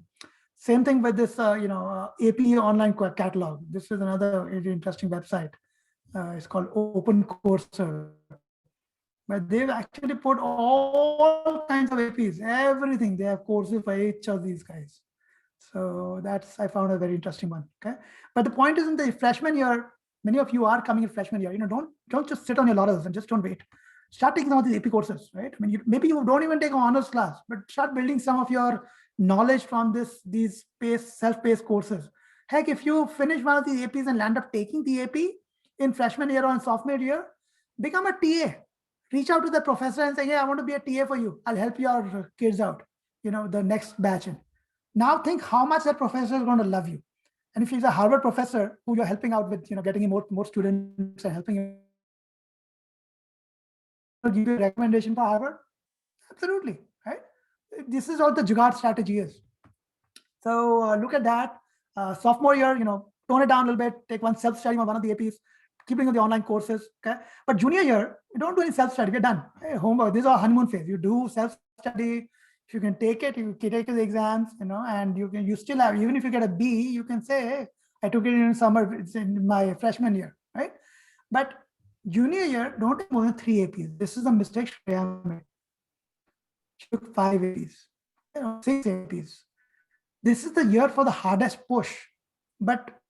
[SPEAKER 1] Same thing with this, AP online catalog. This is another really interesting website. It's called Open Coursera, but they've actually put all kinds of APs, everything. They have courses for each of these guys. So that's, I found a very interesting one. Okay, but the point is, in the freshman year, many of you are coming in freshman year. Don't just sit on your laurels and just don't wait. Start taking some of these AP courses, right? I mean, maybe you don't even take an honors class, but start building some of your knowledge from these self-paced courses. Heck, if you finish one of these APs and land up taking the AP in freshman year or in sophomore year, become a TA. Reach out to the professor and say, "Hey, I want to be a TA for you. I'll help your kids out, the next batch in." Now think how much that professor is going to love you. And if he's a Harvard professor who you're helping out with, getting him more students and helping him give you a recommendation for Harvard, absolutely, right? This is what the Jugaad strategy is. So look at that. Sophomore year, tone it down a little bit, take one self-study on one of the APs, keep doing the online courses, okay? But junior year, you don't do any self-study, we're done. Hey, homework, this is our honeymoon phase. You do self-study. If you can take it, you can take the exams, and you still have, even if you get a B, you can say, "Hey, I took it in summer, it's in my freshman year," right? But junior year, don't take more than 3 APs. This is a mistake Shreya made. She took 5 APs, 6 APs. This is the year for the hardest push, but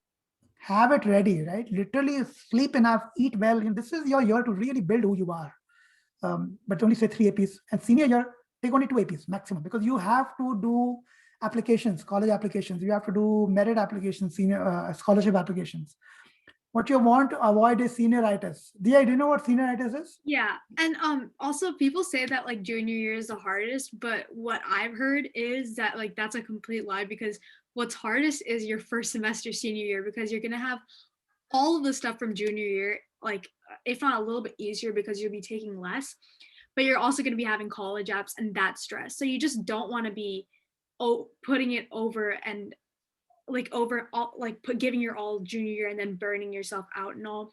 [SPEAKER 1] have it ready, right? Literally sleep enough, eat well. This is your year to really build who you are. But only say 3 APs. And senior year, take only 2 APs maximum, because you have to do applications, college applications. You have to do merit applications, senior scholarship applications. What you want to avoid is senioritis. Dia, do you know what senioritis is?
[SPEAKER 2] Yeah, and also people say that like junior year is the hardest, but what I've heard is that like that's a complete lie, because what's hardest is your first semester senior year, because you're gonna have all of the stuff from junior year, like if not a little bit easier because you'll be taking less, but you're also gonna be having college apps and that stress. So you just don't want to be putting it over and giving your all junior year and then burning yourself out and all.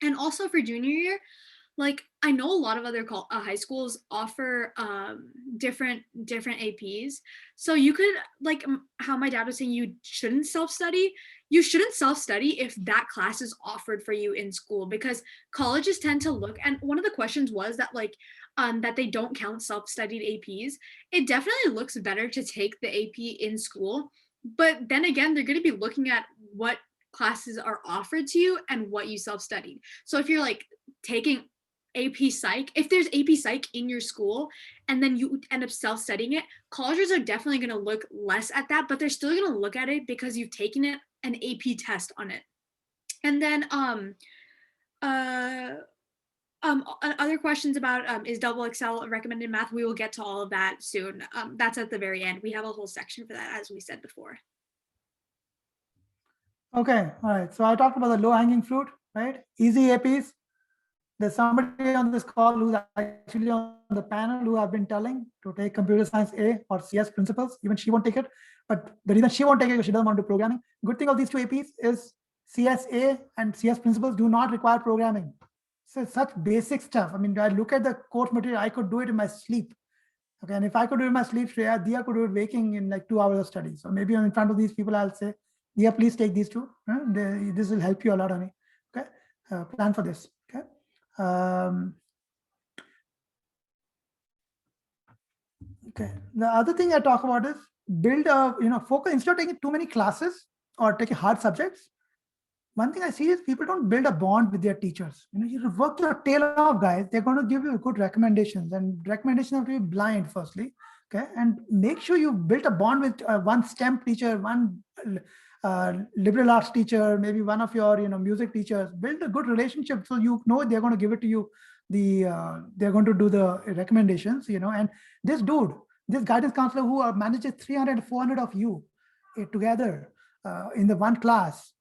[SPEAKER 2] And also for junior year, like I know a lot of other high schools offer different APs. So you could, like how my dad was saying, you shouldn't self-study. You shouldn't self-study if that class is offered for you in school, because colleges tend to look, and one of the questions was that like that they don't count self-studied APs. It definitely looks better to take the AP in school, but then again, they're going to be looking at what classes are offered to you and what you self-studied. So if you're like taking AP Psych, if there's AP Psych in your school and then you end up self-studying it, colleges are definitely going to look less at that, but they're still going to look at it because you've taken an AP test on it. And then other questions about is double Excel recommended math, we will get to all of that soon. That's at the very end. We have a whole section for that, as we said before.
[SPEAKER 1] Okay, all right. So I talked about the low-hanging fruit, right? Easy APs. There's somebody on this call who's actually on the panel who I've been telling to take computer science A or CS principles. Even she won't take it. But the reason she won't take it is because she doesn't want to do programming. Good thing of these 2 APs is CSA and CS principles do not require programming. So it's such basic stuff. I mean, I look at the course material, I could do it in my sleep. Okay, and if I could do it in my sleep, Shreya, Dia could do it waking in like 2 hours of study. So maybe in front of these people, I'll say, Dia, please take these 2. This will help you a lot, honey. Okay, plan for this. Okay. Okay. The other thing I talk about is build a, focus, instead of taking too many classes or taking hard subjects. One thing I see is people don't build a bond with their teachers. You work your tail off, guys. They're going to give you good recommendations, and recommendations have to be blind, firstly. Okay. And make sure you build a bond with one STEM teacher, one liberal arts teacher, maybe one of your, music teachers. Build a good relationship so you know they're going to give it to you. They're going to do the recommendations, and this guidance counselor who manages 300, 400 of you together in the one class.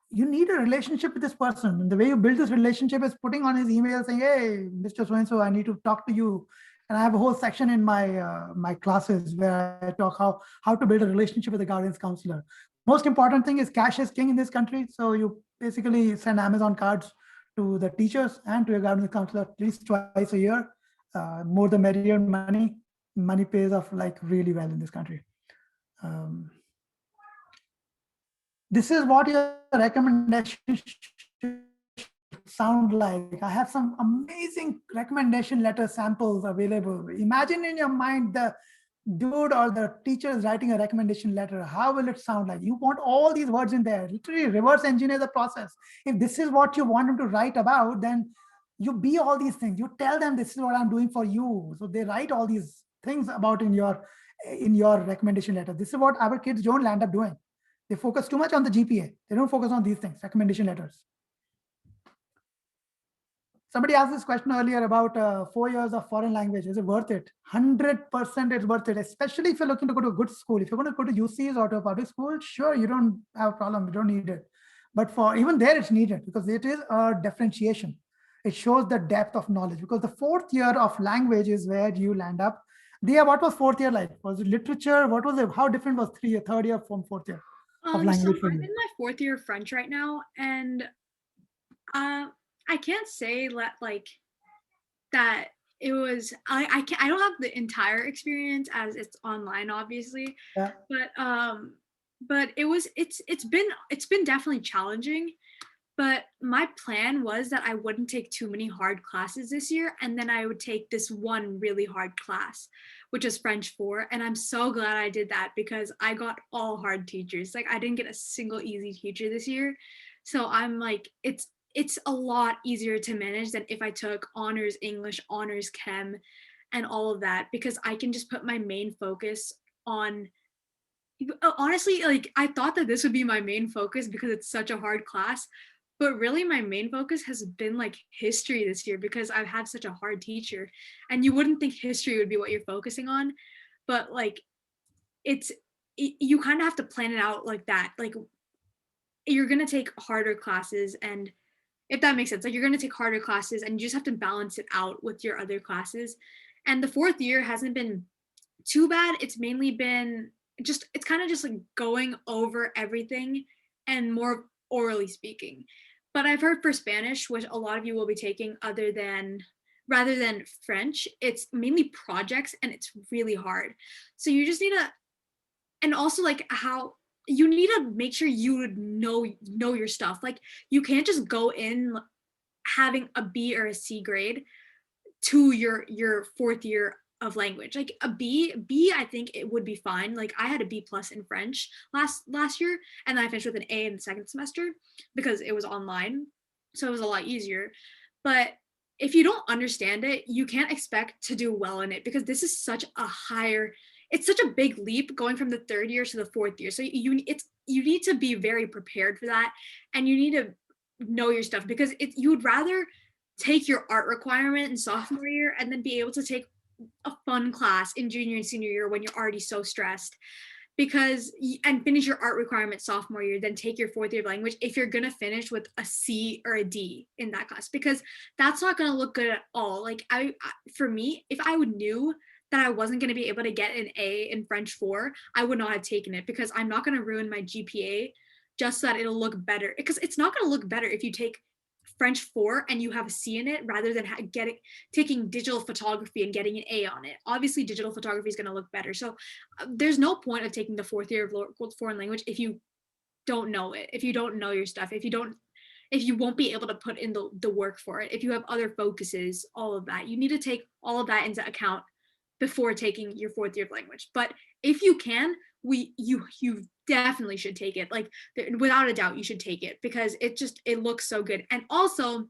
[SPEAKER 1] You need a relationship with this person. And the way you build this relationship is putting on his email saying, "Hey, Mr. So-and-so, I need to talk to you." And I have a whole section in my my classes where I talk how to build a relationship with a guidance counselor. Most important thing is cash is king in this country. So you basically send Amazon cards to the teachers and to your guidance counselor at least twice a year. More the merrier. Money pays off like really well in this country. this is what your recommendation should sound like. I have some amazing recommendation letter samples available. Imagine in your mind the dude or the teacher is writing a recommendation letter. How will it sound like? You want all these words in there, literally reverse engineer the process. If this is what you want them to write about, then you be all these things. You tell them this is what I'm doing for you. So they write all these things about in your recommendation letter. This is what our kids don't land up doing. They focus too much on the GPA. They don't focus on these things, recommendation letters. Somebody asked this question earlier about 4 years of foreign language. Is it worth it? 100% it's worth it, especially if you're looking to go to a good school. If you're going to go to UCs or to a public school, sure, you don't have a problem. You don't need it. But for even there, it's needed because it is a differentiation. It shows the depth of knowledge because the 4th year of language is where you land up. Dia, what was 4th year like? Was it literature? What was it? How different was 3rd year from 4th year of
[SPEAKER 2] So
[SPEAKER 1] language for
[SPEAKER 2] I'm
[SPEAKER 1] you?
[SPEAKER 2] in my 4th year of French right now, and I can't say like that it was I don't have the entire experience as it's online obviously,
[SPEAKER 1] Yeah.
[SPEAKER 2] but it's been definitely challenging. But my plan was that I wouldn't take too many hard classes this year, and then I would take this one really hard class, which is French 4. And I'm so glad I did that because I got all hard teachers. Like I didn't get a single easy teacher this year. So I'm like, it's a lot easier to manage than if I took honors English, honors chem, and all of that because I can just put my main focus on honestly, like I thought that this would be my main focus because it's such a hard class, but really my main focus has been like history this year because I've had such a hard teacher. And you wouldn't think history would be what you're focusing on, but like it's you kind of have to plan it out like that. Like you're going to take harder classes, and if that makes sense, like you're going to take harder classes and you just have to balance it out with your other classes. And the 4th year hasn't been too bad. It's mainly been just it's kind of just like going over everything and more orally speaking. But I've heard for Spanish, which a lot of you will be taking rather than French, it's mainly projects and it's really hard. So you just need to, and also like how you need to make sure you know your stuff. Like you can't just go in having a B or a C grade to your 4th year of language. Like a B I think it would be fine. Like I had a B plus in French last year, and then I finished with an A in the second semester because it was online, so it was a lot easier. But if you don't understand it, you can't expect to do well in it because this is such a higher it's such a big leap going from the 3rd year to the 4th year. So you need to be very prepared for that, and you need to know your stuff because you would rather take your art requirement in sophomore year and then be able to take a fun class in junior and senior year when you're already so stressed and finish your art requirement sophomore year, then take your 4th year of language if you're going to finish with a C or a D in that class, because that's not going to look good at all. Like for me, if I would knew that I wasn't going to be able to get an A in French 4, I would not have taken it because I'm not going to ruin my GPA just so that it'll look better, because it's not going to look better if you take French 4 and you have a C in it rather than taking digital photography and getting an A on it. Obviously digital photography is going to look better. So there's no point of taking the 4th year of foreign language if you don't know it, if you don't know your stuff, if you won't be able to put in the work for it, if you have other focuses, all of that. You need to take all of that into account before taking your 4th year of language. But if you can, you definitely should take it. Like without a doubt, you should take it because it looks so good. And also,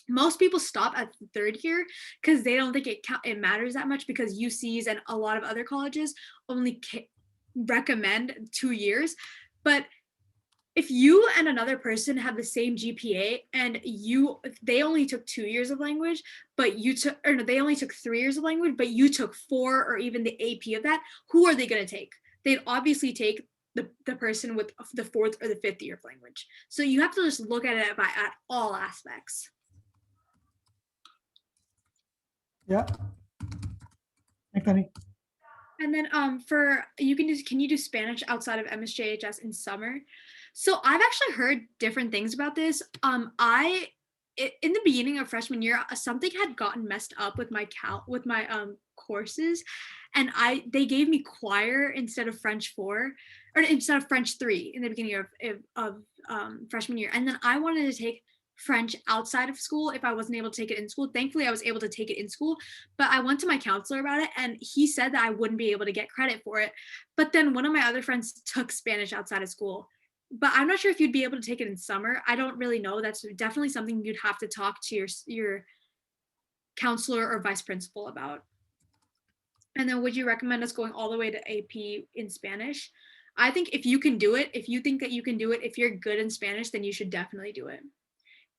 [SPEAKER 2] most people stop at the 3rd year because they don't think it matters that much because UCs and a lot of other colleges only recommend 2 years. But if you and another person have the same GPA and they only took 2 years of language, but you took, or no, they only took 3 years of language, but you took 4 or even the AP of that, who are they going to take? They'd obviously take the person with the 4th or the 5th year of language. So you have to just look at it at all aspects.
[SPEAKER 1] Yeah. Thanks,
[SPEAKER 2] And then can you do Spanish outside of MSJHS in summer? So I've actually heard different things about this. In the beginning of freshman year, something had gotten messed up with my courses, and they gave me choir instead of French 4 or instead of French 3 in the beginning of freshman year. And then I wanted to take French outside of school if I wasn't able to take it in school. Thankfully, I was able to take it in school, but I went to my counselor about it and he said that I wouldn't be able to get credit for it. But then one of my other friends took Spanish outside of school. But I'm not sure if you'd be able to take it in summer. I don't really know. That's definitely something you'd have to talk to your counselor or vice principal about. And then would you recommend us going all the way to AP in Spanish? I think if you can do it, if you think that you can do it, if you're good in Spanish, then you should definitely do it.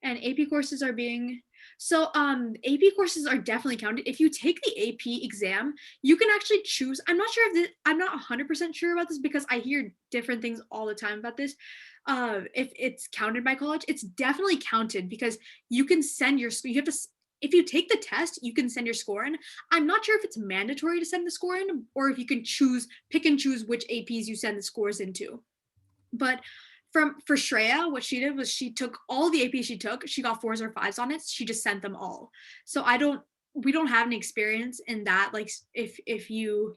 [SPEAKER 2] And AP courses are being, so AP courses are definitely counted. If you take the AP exam, you can actually choose. I'm not sure if this, I'm not 100% sure about this because I hear different things all the time about this. If it's counted by college, it's definitely counted because you can send your, you have to, if you take the test, you can send your score in. I'm not sure if it's mandatory to send the score in or if you can pick and choose which APs you send the scores into. But for Shreya, what she did was she took all the APs she took, she got 4s or 5s on it. She just sent them all. So we don't have any experience in that. Like if you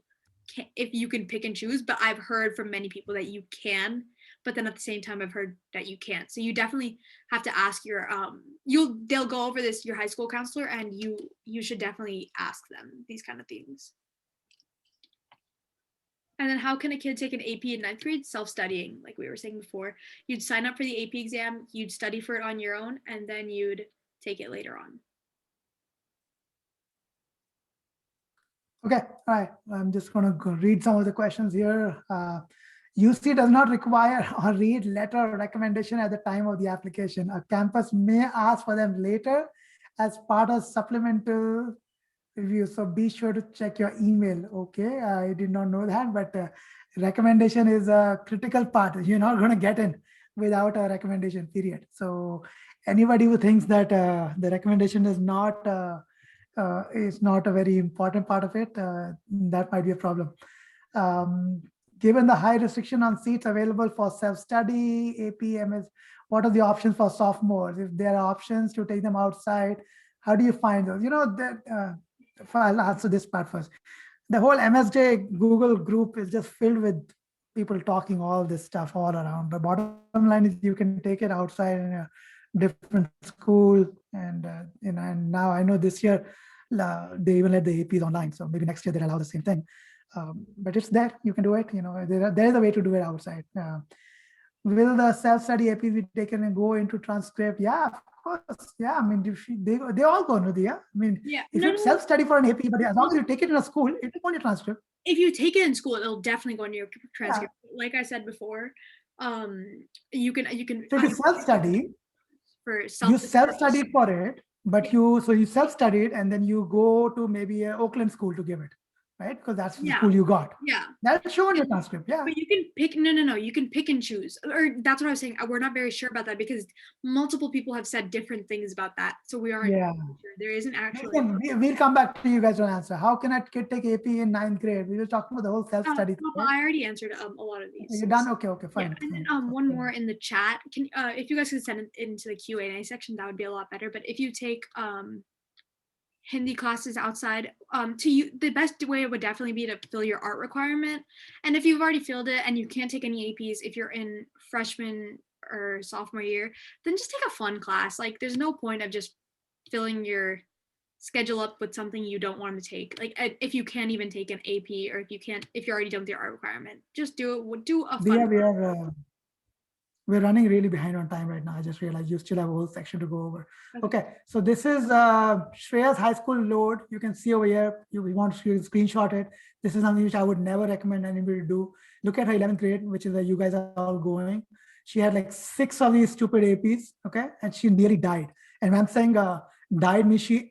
[SPEAKER 2] can pick and choose, but I've heard from many people that you can, but then at the same time I've heard that you can't. So you definitely have to ask your they'll go over this your high school counselor and you should definitely ask them these kind of things. And then how can a kid take an AP in 9th grade? Self-studying, like we were saying before. You'd sign up for the AP exam, you'd study for it on your own, and then you'd take it later on.
[SPEAKER 1] Okay, all right. I'm just going to read some of the questions here. UC does not require or read letter or recommendation at the time of the application. A campus may ask for them later as part of supplemental review. So be sure to check your email. Okay, I did not know that, but recommendation is a critical part. You're not going to get in without a recommendation, period. So anybody who thinks that the recommendation is not a very important part of it, that might be a problem. Given the high restriction on seats available for self-study, AP, MS, what are the options for sophomores? If there are options to take them outside, how do you find those? I'll answer this part first. The whole MSJ Google group is just filled with people talking all this stuff all around. The bottom line is you can take it outside in a different school. And, and now I know this year, they even let the APs online. So maybe next year they'll allow the same thing. But it's there, you can do it. There is a way to do it outside. Will the self-study APs be taken and go into transcript? Yeah, of course. Yeah, I mean, they all go into the, yeah. I mean,
[SPEAKER 2] yeah.
[SPEAKER 1] If you self-study for an AP, but as long as you take it in a school, it will go on your transcript.
[SPEAKER 2] If you take it in school, it'll definitely go on your transcript. Yeah. Like I said before, you can.
[SPEAKER 1] So if you self-study,
[SPEAKER 2] for
[SPEAKER 1] you self-studied for it, but you self-studied and then you go to maybe an Oakland school to give it. Right? Because that's the school you got.
[SPEAKER 2] Yeah.
[SPEAKER 1] That's shown in your transcript. Yeah.
[SPEAKER 2] But you can pick, no. You can pick and choose. Or that's what I was saying. We're not very sure about that because multiple people have said different things about that. So we aren't sure. There isn't actually.
[SPEAKER 1] We'll come back to you guys to answer. How can a kid take AP in 9th grade? We will talk about the whole self-study thing.
[SPEAKER 2] Well, I already answered a lot of these.
[SPEAKER 1] You're done? Okay, fine.
[SPEAKER 2] Yeah. And then one more in the chat. Can if you guys could send it into the Q&A section, that would be a lot better. But if you take Hindi classes outside, the best way would definitely be to fill your art requirement. And if you've already filled it and you can't take any APs, if you're in freshman or sophomore year, then just take a fun class. Like there's no point of just filling your schedule up with something you don't want to take. Like if you can't even take an AP, or if you're already done with your art requirement, just do a fun.
[SPEAKER 1] We're running really behind on time right now. I just realized you still have a whole section to go over. Okay, so this is Shreya's high school load. You can see over here, we want to screenshot it. This is something which I would never recommend anybody to do. Look at her 11th grade, which is where you guys are all going. She had like 6 of these stupid APs, okay? And she nearly died. And when I'm saying died means she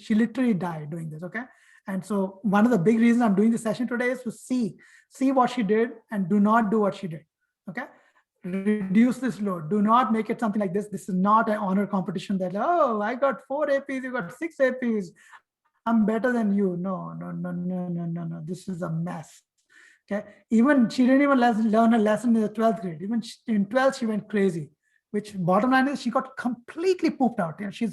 [SPEAKER 1] literally died doing this, okay? And so one of the big reasons I'm doing this session today is to see what she did and do not do what she did, okay? Reduce this load. Do not make it something like this. This is not an honor competition that, oh, I got 4 APs, you got 6 APs. I'm better than you. No. This is a mess. Okay. Even she didn't even learn a lesson in the 12th grade. Even in 12th, she went crazy, which bottom line is she got completely pooped out. She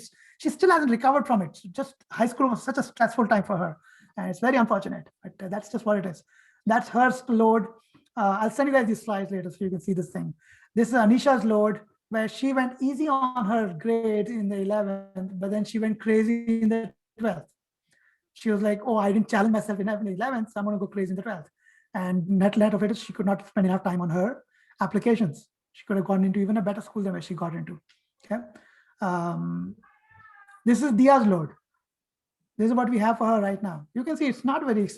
[SPEAKER 1] still hasn't recovered from it. Just high school was such a stressful time for her. And it's very unfortunate, but that's just what it is. That's her load. I'll send you guys these slides later so you can see this thing. This is Anisha's load, where she went easy on her grades in the 11th, but then she went crazy in the 12th. She was like, oh, I didn't challenge myself enough in the 11th, so I'm going to go crazy in the 12th. And net of it is she could not spend enough time on her applications. She could have gone into even a better school than where she got into. Okay. This is Dia's load. This is what we have for her right now. You can see it's not very,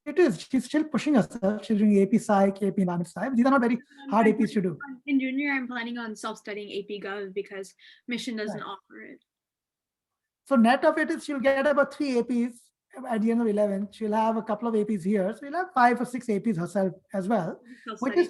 [SPEAKER 1] it is. She's still pushing herself. She's doing AP Psych, AP Environment Science. These are not very hard APs to do.
[SPEAKER 2] In junior, I'm planning on self-studying AP Gov because Mission doesn't offer it.
[SPEAKER 1] So net of it is she'll get about 3 APs at the end of 11. She'll have a couple of APs here. So she'll have 5 or 6 APs herself as well. Which is,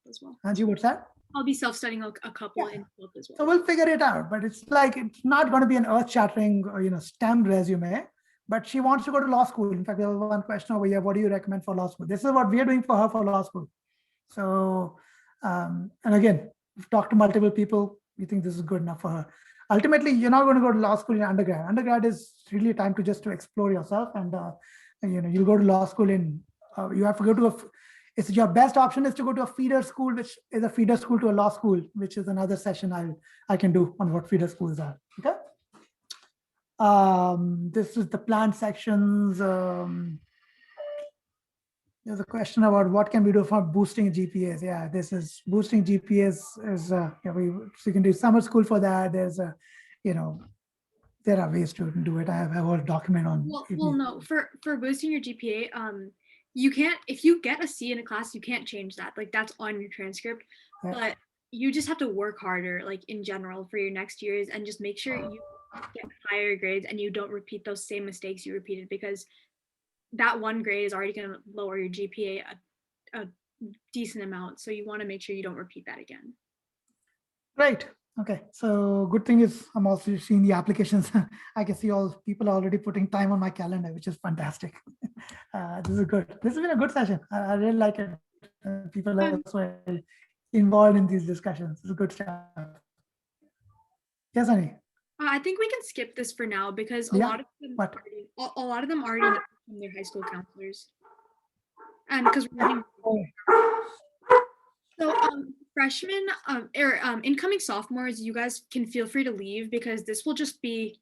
[SPEAKER 2] as well.
[SPEAKER 1] Anji, what's that?
[SPEAKER 2] I'll be self-studying a couple in as well.
[SPEAKER 1] So we'll figure it out, but it's like, it's not going to be an earth-shattering, STEM resume, but she wants to go to law school. In fact, we have one question over here. What do you recommend for law school? This is what we are doing for her for law school. So, and again, we've talked to multiple people. We think this is good enough for her. Ultimately, you're not going to go to law school in undergrad. Undergrad is really a time to explore yourself, and you'll go to law school in. You have to go to it's your best option is to go to a feeder school, which is a feeder school to a law school, which is another session I can do on what feeder schools are. Okay. This is the plan sections. There's a question about what can we do for boosting GPAs. Yeah, this is boosting GPAs is so you can do summer school for that. There's there are ways to do it. I have a whole document on.
[SPEAKER 2] Well, no, for boosting your GPA, you can't, if you get a C in a class, you can't change that. Like that's on your transcript, but you just have to work harder, like in general for your next years, and just make sure you get higher grades and you don't repeat those same mistakes you repeated, because that one grade is already going to lower your GPA a decent amount. So you want to make sure you don't repeat that again. Right.
[SPEAKER 1] Okay. So good thing is I'm also seeing the applications. I can see all people are already putting time on my calendar, which is fantastic. This is good. This has been a good session. I really like it. People are also involved in these discussions. It's a good stuff. Yes, Annie.
[SPEAKER 2] I think we can skip this for now because a lot of them already know from their high school counselors, and because we're freshmen or incoming sophomores, you guys can feel free to leave because this will just be.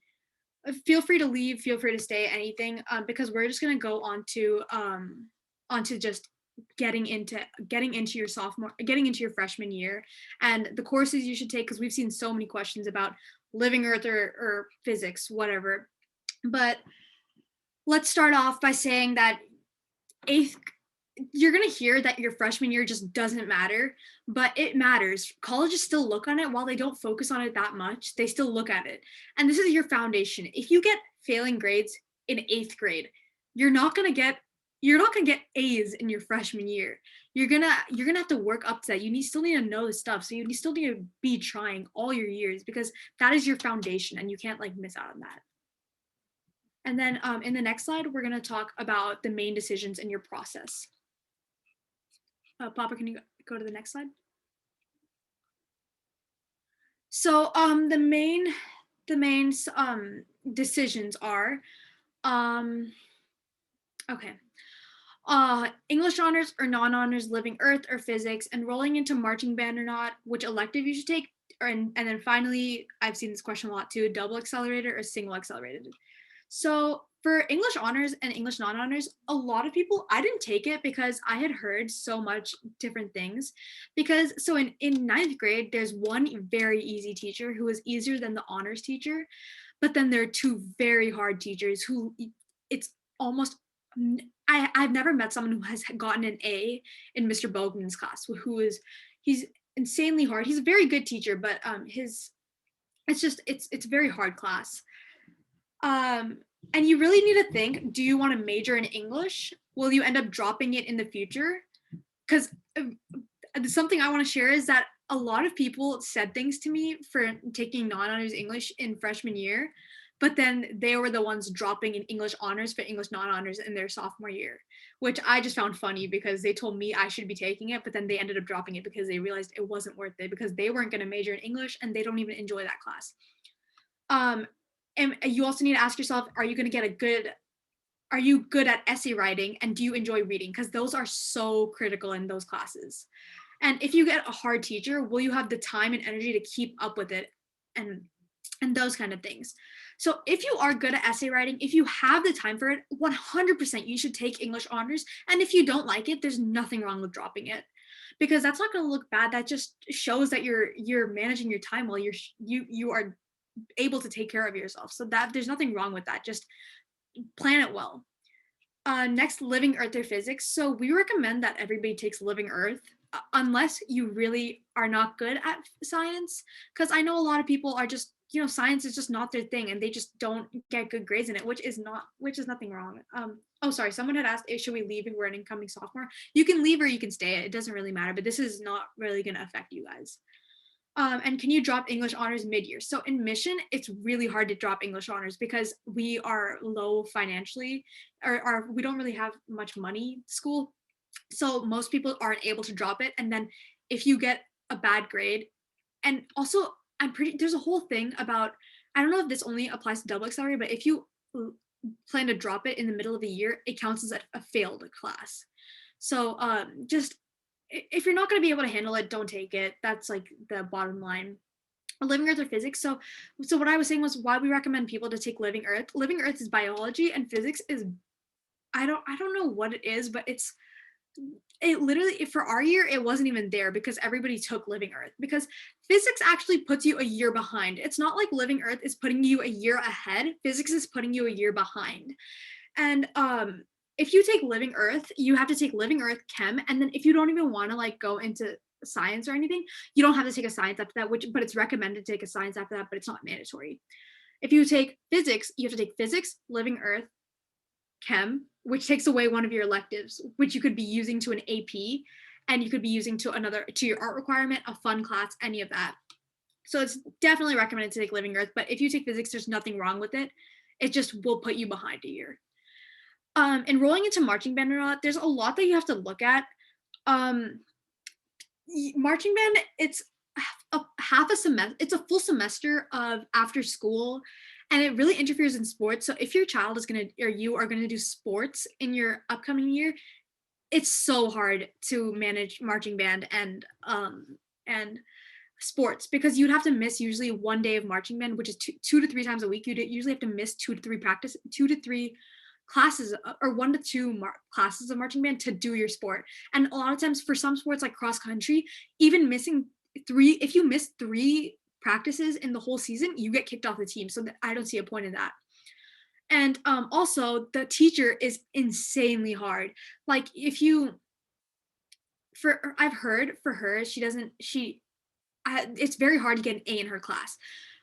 [SPEAKER 2] Feel free to leave. Feel free to stay. Anything, because we're just gonna go on to just getting into your freshman year and the courses you should take, because we've seen so many questions about living earth or physics, whatever. But let's start off by saying that you're going to hear that your freshman year just doesn't matter, but it matters. Colleges still look on it. While they don't focus on it that much, they still look at it. And this is your foundation. If you get failing grades in 8th grade, you're not going to get A's in your freshman year. You're gonna have to work up to that. You still need to know the stuff. So you still need to be trying all your years, because that is your foundation and you can't like miss out on that. And then in the next slide, we're gonna talk about the main decisions in your process. Papa, can you go to the next slide? So the main decisions are okay. English honors or non-honors, living earth or physics, enrolling into marching band or not, which elective you should take, and then finally, I've seen this question a lot too, double accelerated or single accelerated. So for English honors and English non-honors, a lot of people, I didn't take it because I had heard so much different things. Because so in 9th grade, there's one very easy teacher who is easier than the honors teacher, but then there are 2 very hard teachers who it's almost, I've never met someone who has gotten an A in Mr. Bogman's class, he's insanely hard. He's a very good teacher, but it's a very hard class. And you really need to think, do you want to major in English? Will you end up dropping it in the future? Because something I want to share is that a lot of people said things to me for taking non-honors English in freshman year, but then they were the ones dropping in English honors for English non-honors in their sophomore year, which I just found funny because they told me I should be taking it, but then they ended up dropping it because they realized it wasn't worth it because they weren't going to major in English and they don't even enjoy that class. And you also need to ask yourself, are you going to get a good are you good at essay writing, and do you enjoy reading? Because those are so critical in those classes. And if you get a hard teacher, will you have the time and energy to keep up with it, and those kind of things. So if you are good at essay writing, if you have the time for it, 100% you should take English honors. And if you don't like it, there's nothing wrong with dropping it, because that's not going to look bad. That just shows that you're managing your time well. You are able to take care of yourself. So that there's nothing wrong with that. Just plan it well. Next, living earth or physics. So we recommend that everybody takes living earth, unless you really are not good at science, because I know a lot of people are just, science is just not their thing, and they just don't get good grades in it, which is nothing wrong. Oh, sorry, someone had asked, should we leave if we're an incoming sophomore? You can leave or you can stay. It doesn't really matter, but this is not really going to affect you guys. And can you drop English honors mid-year? So in Mission, it's really hard to drop English honors because we are low financially, or we don't really have much money school. So most people aren't able to drop it. And then if you get a bad grade, and also there's a whole thing about, I don't know if this only applies to double accelerator, but if you plan to drop it in the middle of the year, it counts as a failed class. So just, if you're not going to be able to handle it, don't take it. That's like the bottom line. Living earth or physics. So what I was saying was why we recommend people to take living earth. Living earth is biology, and physics is, I don't know what it is, but it literally, for our year, it wasn't even there because everybody took living earth, because physics actually puts you a year behind. It's not like living earth is putting you a year ahead. Physics is putting you a year behind. And if you take living earth, you have to take living earth, chem, and then if you don't even want to like go into science or anything, you don't have to take a science after that, but it's recommended to take a science after that, but it's not mandatory. If you take physics, you have to take physics, living earth, chem, which takes away one of your electives, which you could be using to an AP, and you could be using to your art requirement, a fun class, any of that. So it's definitely recommended to take living earth, but if you take physics, there's nothing wrong with it. It just will put you behind a year. Enrolling into marching band or not, there's a lot that you have to look at. Marching band, it's half a semester, it's a full semester of after school, and it really interferes in sports. So if your child is going to, or you are going to do sports in your upcoming year, it's so hard to manage marching band and sports, because you'd have to miss usually one day of marching band, which is two to three times a week. You'd usually have to miss 2 to 3 classes, or 1 to 2 classes of marching band to do your sport. And a lot of times for some sports like cross country, even missing 3, if you miss 3 practices in the whole season, you get kicked off the team. So I don't see a point in that. And also the teacher is insanely hard. Like if you, I've heard for her, it's very hard to get an A in her class.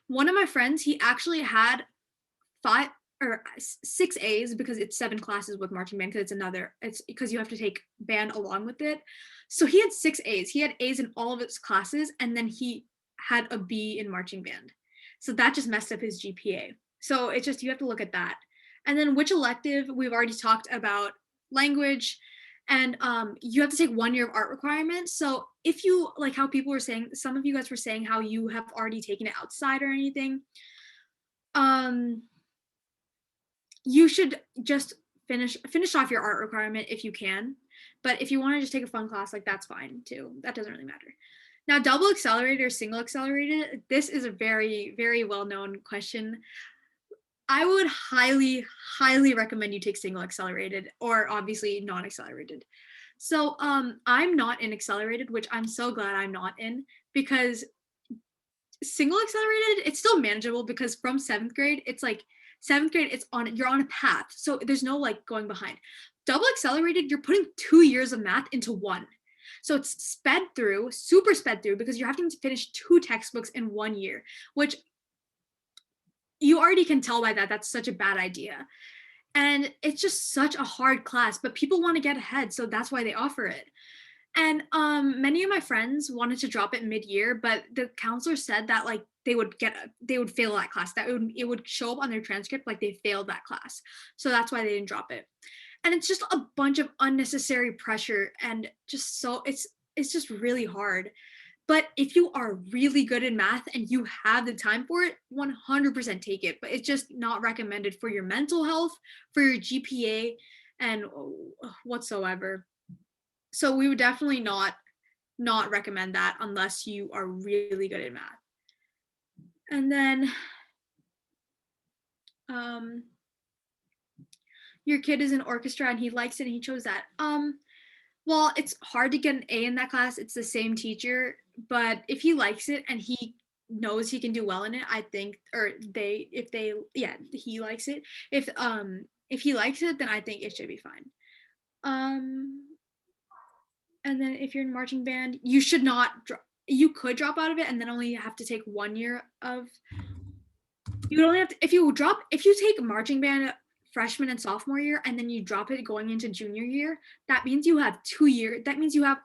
[SPEAKER 2] One of my friends, he actually had 5 or 6 A's, because it's 7 classes with marching band, because it's because you have to take band along with it. So he had 6 A's. He had A's in all of his classes, and then he had a B in marching band. So that just messed up his GPA. So it's just, you have to look at that. And then which elective, we've already talked about language, and you have to take 1 year of art requirements. So if you, like how people were saying, some of you guys were saying how you have already taken it outside or anything, you should just finish off your art requirement if you can. But if you want to just take a fun class, like that's fine too. That doesn't really matter. Now, double accelerated or single accelerated, this is a very, very well-known question. I would highly, highly recommend you take single accelerated, or obviously non-accelerated. So I'm not in accelerated, which I'm so glad I'm not in, because single accelerated, it's still manageable, because from 7th grade, it's like 7th grade, you're on a path. So there's no like going behind. Double accelerated, you're putting 2 years of math into 1. So it's sped through, super sped through, because you're having to finish 2 textbooks in 1 year, which you already can tell by that, that's such a bad idea. And it's just such a hard class, but people want to get ahead, so that's why they offer it. And many of my friends wanted to drop it mid-year, but the counselor said that like they would fail that class. That it would show up on their transcript like they failed that class. So that's why they didn't drop it. And it's just a bunch of unnecessary pressure, and just so it's just really hard. But if you are really good in math and you have the time for it, 100% take it. But it's just not recommended for your mental health, for your GPA, and whatsoever. So we would definitely not recommend that unless you are really good at math. And then your kid is in orchestra and he likes it and he chose that. Well, it's hard to get an A in that class. It's the same teacher, but if he likes it and he knows he can do well in it, I think, or he likes it. If he likes it, then I think it should be fine. And then if you're in marching band, you should not you could drop out of it and then only have to take 1 year of. You would only have to, if you take marching band freshman and sophomore year and then you drop it going into junior year, that means you have 2 years. That means you have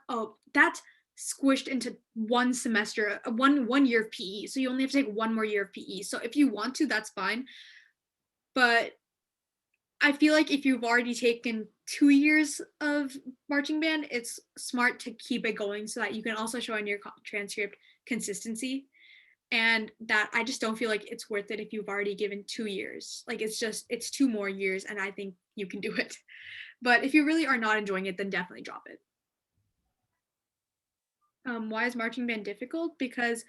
[SPEAKER 2] that's squished into one semester, one year of PE. So you only have to take 1 more year of PE. So if you want to, that's fine. But I feel like if you've already taken 2 years of marching band, it's smart to keep it going so that you can also show on your transcript consistency. And that I just don't feel like it's worth it if you've already given 2 years. Like it's 2 more years and I think you can do it. But if you really are not enjoying it, then definitely drop it. Why is marching band difficult? Because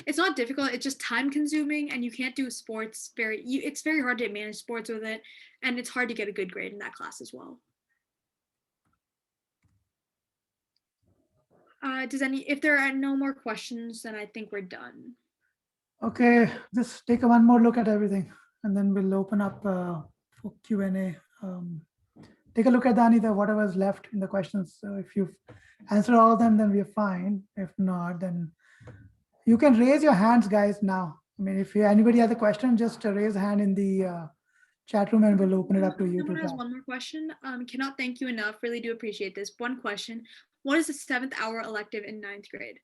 [SPEAKER 2] it's not difficult, it's just time consuming and you can't do sports it's very hard to manage sports with it, and it's hard to get a good grade in that class as well. If there are no more questions, then I think we're done.
[SPEAKER 1] Okay, just take one more look at everything and then we'll open up for Q&A. Take a look at whatever's left in the questions. So if you've answered all of them, then we're fine. If not, then you can raise your hands, guys, now. I mean, if anybody has a question, just raise a hand in the chat room and we'll open it up to you.
[SPEAKER 2] Someone has one more question. Cannot thank you enough. Really do appreciate this. One question. What is the 7th hour elective in 9th grade?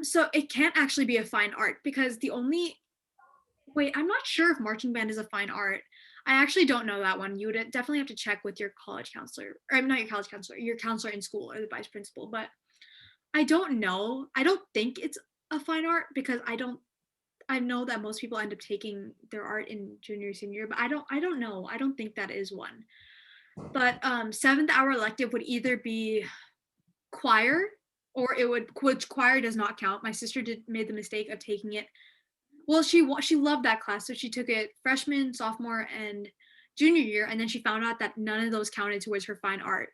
[SPEAKER 2] So it can't actually be a fine art because I'm not sure if marching band is a fine art. I actually don't know that one. You would definitely have to check with your college counselor, or not your college counselor, your counselor in school or the vice principal. But I don't know. I don't think it's a fine art because I know that most people end up taking their art in junior, senior, but I don't know. I don't think that is one. But 7th hour elective would either be choir or which choir does not count. My sister made the mistake of taking it. Well, she loved that class, so she took it freshman, sophomore, and junior year, and then she found out that none of those counted towards her fine art.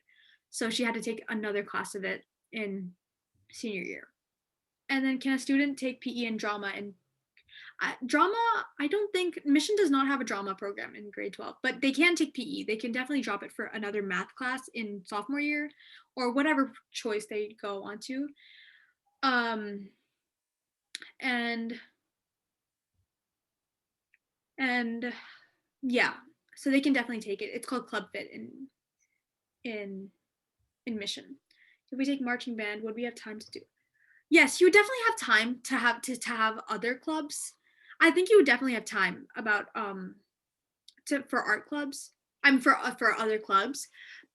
[SPEAKER 2] So she had to take another class of it in senior year. And then can a student take PE and drama? And drama, I don't think Mission does not have a drama program in grade 12, but they can take PE. They can definitely drop it for another math class in sophomore year or whatever choice they go on to. And yeah, so they can definitely take it. It's called Club Fit in Mission. If we take marching band, would we have time to do? Yes, you would definitely have time to have other clubs. I think you would definitely have time about for art clubs. For other clubs,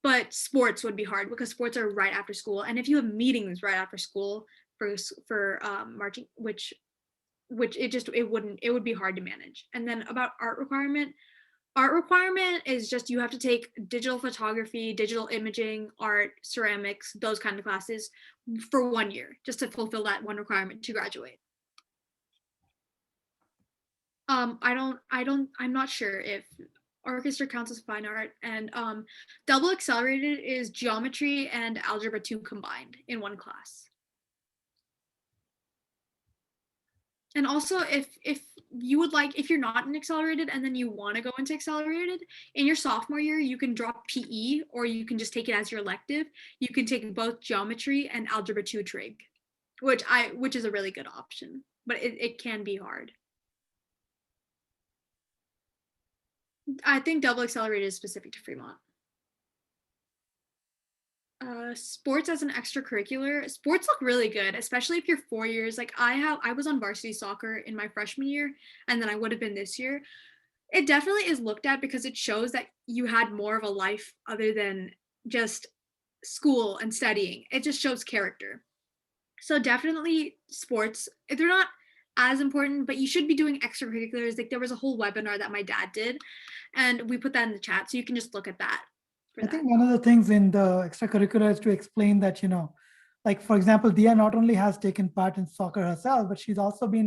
[SPEAKER 2] but sports would be hard because sports are right after school, and if you have meetings right after school for marching, which it would be hard to manage. And then about art requirement is just you have to take digital photography, digital imaging, art, ceramics, those kind of classes for 1 year just to fulfill that one requirement to graduate. I'm not sure if orchestra counts as fine art, and double accelerated is geometry and algebra 2 combined in one class. And also if you would like, if you're not in accelerated and then you want to go into accelerated in your sophomore year, you can drop PE or you can just take it as your elective. You can take both geometry and algebra 2 trig, which is a really good option, but it can be hard. I think double accelerated is specific to Fremont. Sports as an extracurricular, sports look really good, especially if you're 4 years. Like I was on varsity soccer in my freshman year, and then I would have been this year. It definitely is looked at because it shows that you had more of a life other than just school and studying. It just shows character. So definitely sports. They're not as important, but you should be doing extracurriculars. Like there was a whole webinar that my dad did, and we put that in the chat, so you can just look at that for
[SPEAKER 1] I
[SPEAKER 2] that.
[SPEAKER 1] think one of the things in the extracurricular is to explain that, like for example, Dia not only has taken part in soccer herself, but she's also been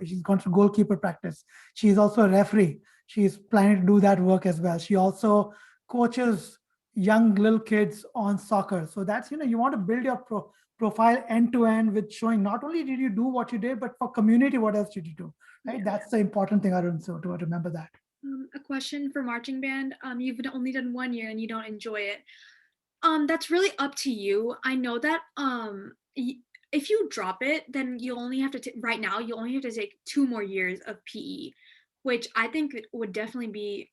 [SPEAKER 1] she's gone through goalkeeper practice. She's also a referee. She's planning to do that work as well. She also coaches young little kids on soccer. So that's, you want to build your profile end to end with showing not only did you do what you did, but for community, what else did you do? Right.
[SPEAKER 2] Yeah.
[SPEAKER 1] That's the important thing, Arun. So to remember that.
[SPEAKER 2] A question for marching band. You've only done 1 year and you don't enjoy it. That's really up to you. I know that if you drop it, then you only have to right now you only have to take 2 more years of PE, which I think would definitely be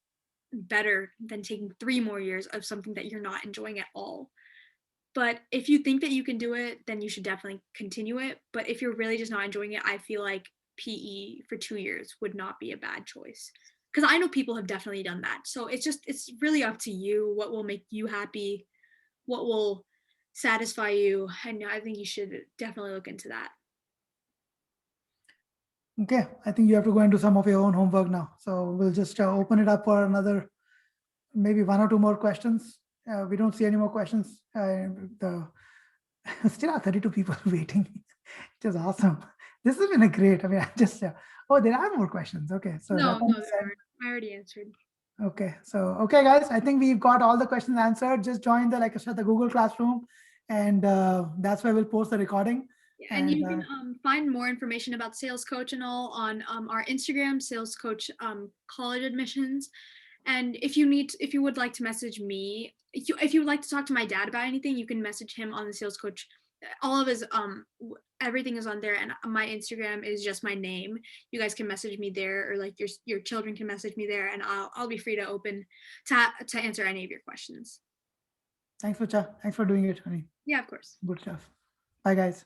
[SPEAKER 2] better than taking 3 more years of something that you're not enjoying at all. But if you think that you can do it, then you should definitely continue it. But if you're really just not enjoying it, I feel like PE for 2 years would not be a bad choice. Because I know people have definitely done that. So it's really up to you what will make you happy, what will satisfy you. And I think you should definitely look into that.
[SPEAKER 1] Okay, I think you have to go and do some of your own homework now. So we'll just open it up for another, maybe one or two more questions. We don't see any more questions. The still are 32 people waiting. It is awesome. This has been a great. I mean, I just oh, there are more questions. Okay, so
[SPEAKER 2] No,
[SPEAKER 1] that
[SPEAKER 2] no,
[SPEAKER 1] means,
[SPEAKER 2] I already answered.
[SPEAKER 1] okay, so okay, guys, I think we've got all the questions answered. Just join the, like I said, the Google Classroom, and that's where we'll post the recording.
[SPEAKER 2] Yeah, and
[SPEAKER 1] And
[SPEAKER 2] you can find more information about Sales Coach and all on our Instagram, Sales Coach College Admissions. And if you would like to message me, if you would like to talk to my dad about anything, you can message him on the Sales Coach. All of his everything is on there, and my Instagram is just my name. You guys can message me there, or like your children can message me there, and I'll be free to open to answer any of your questions.
[SPEAKER 1] thanks for doing it, honey.
[SPEAKER 2] Yeah, of course.
[SPEAKER 1] Good stuff. Bye, guys.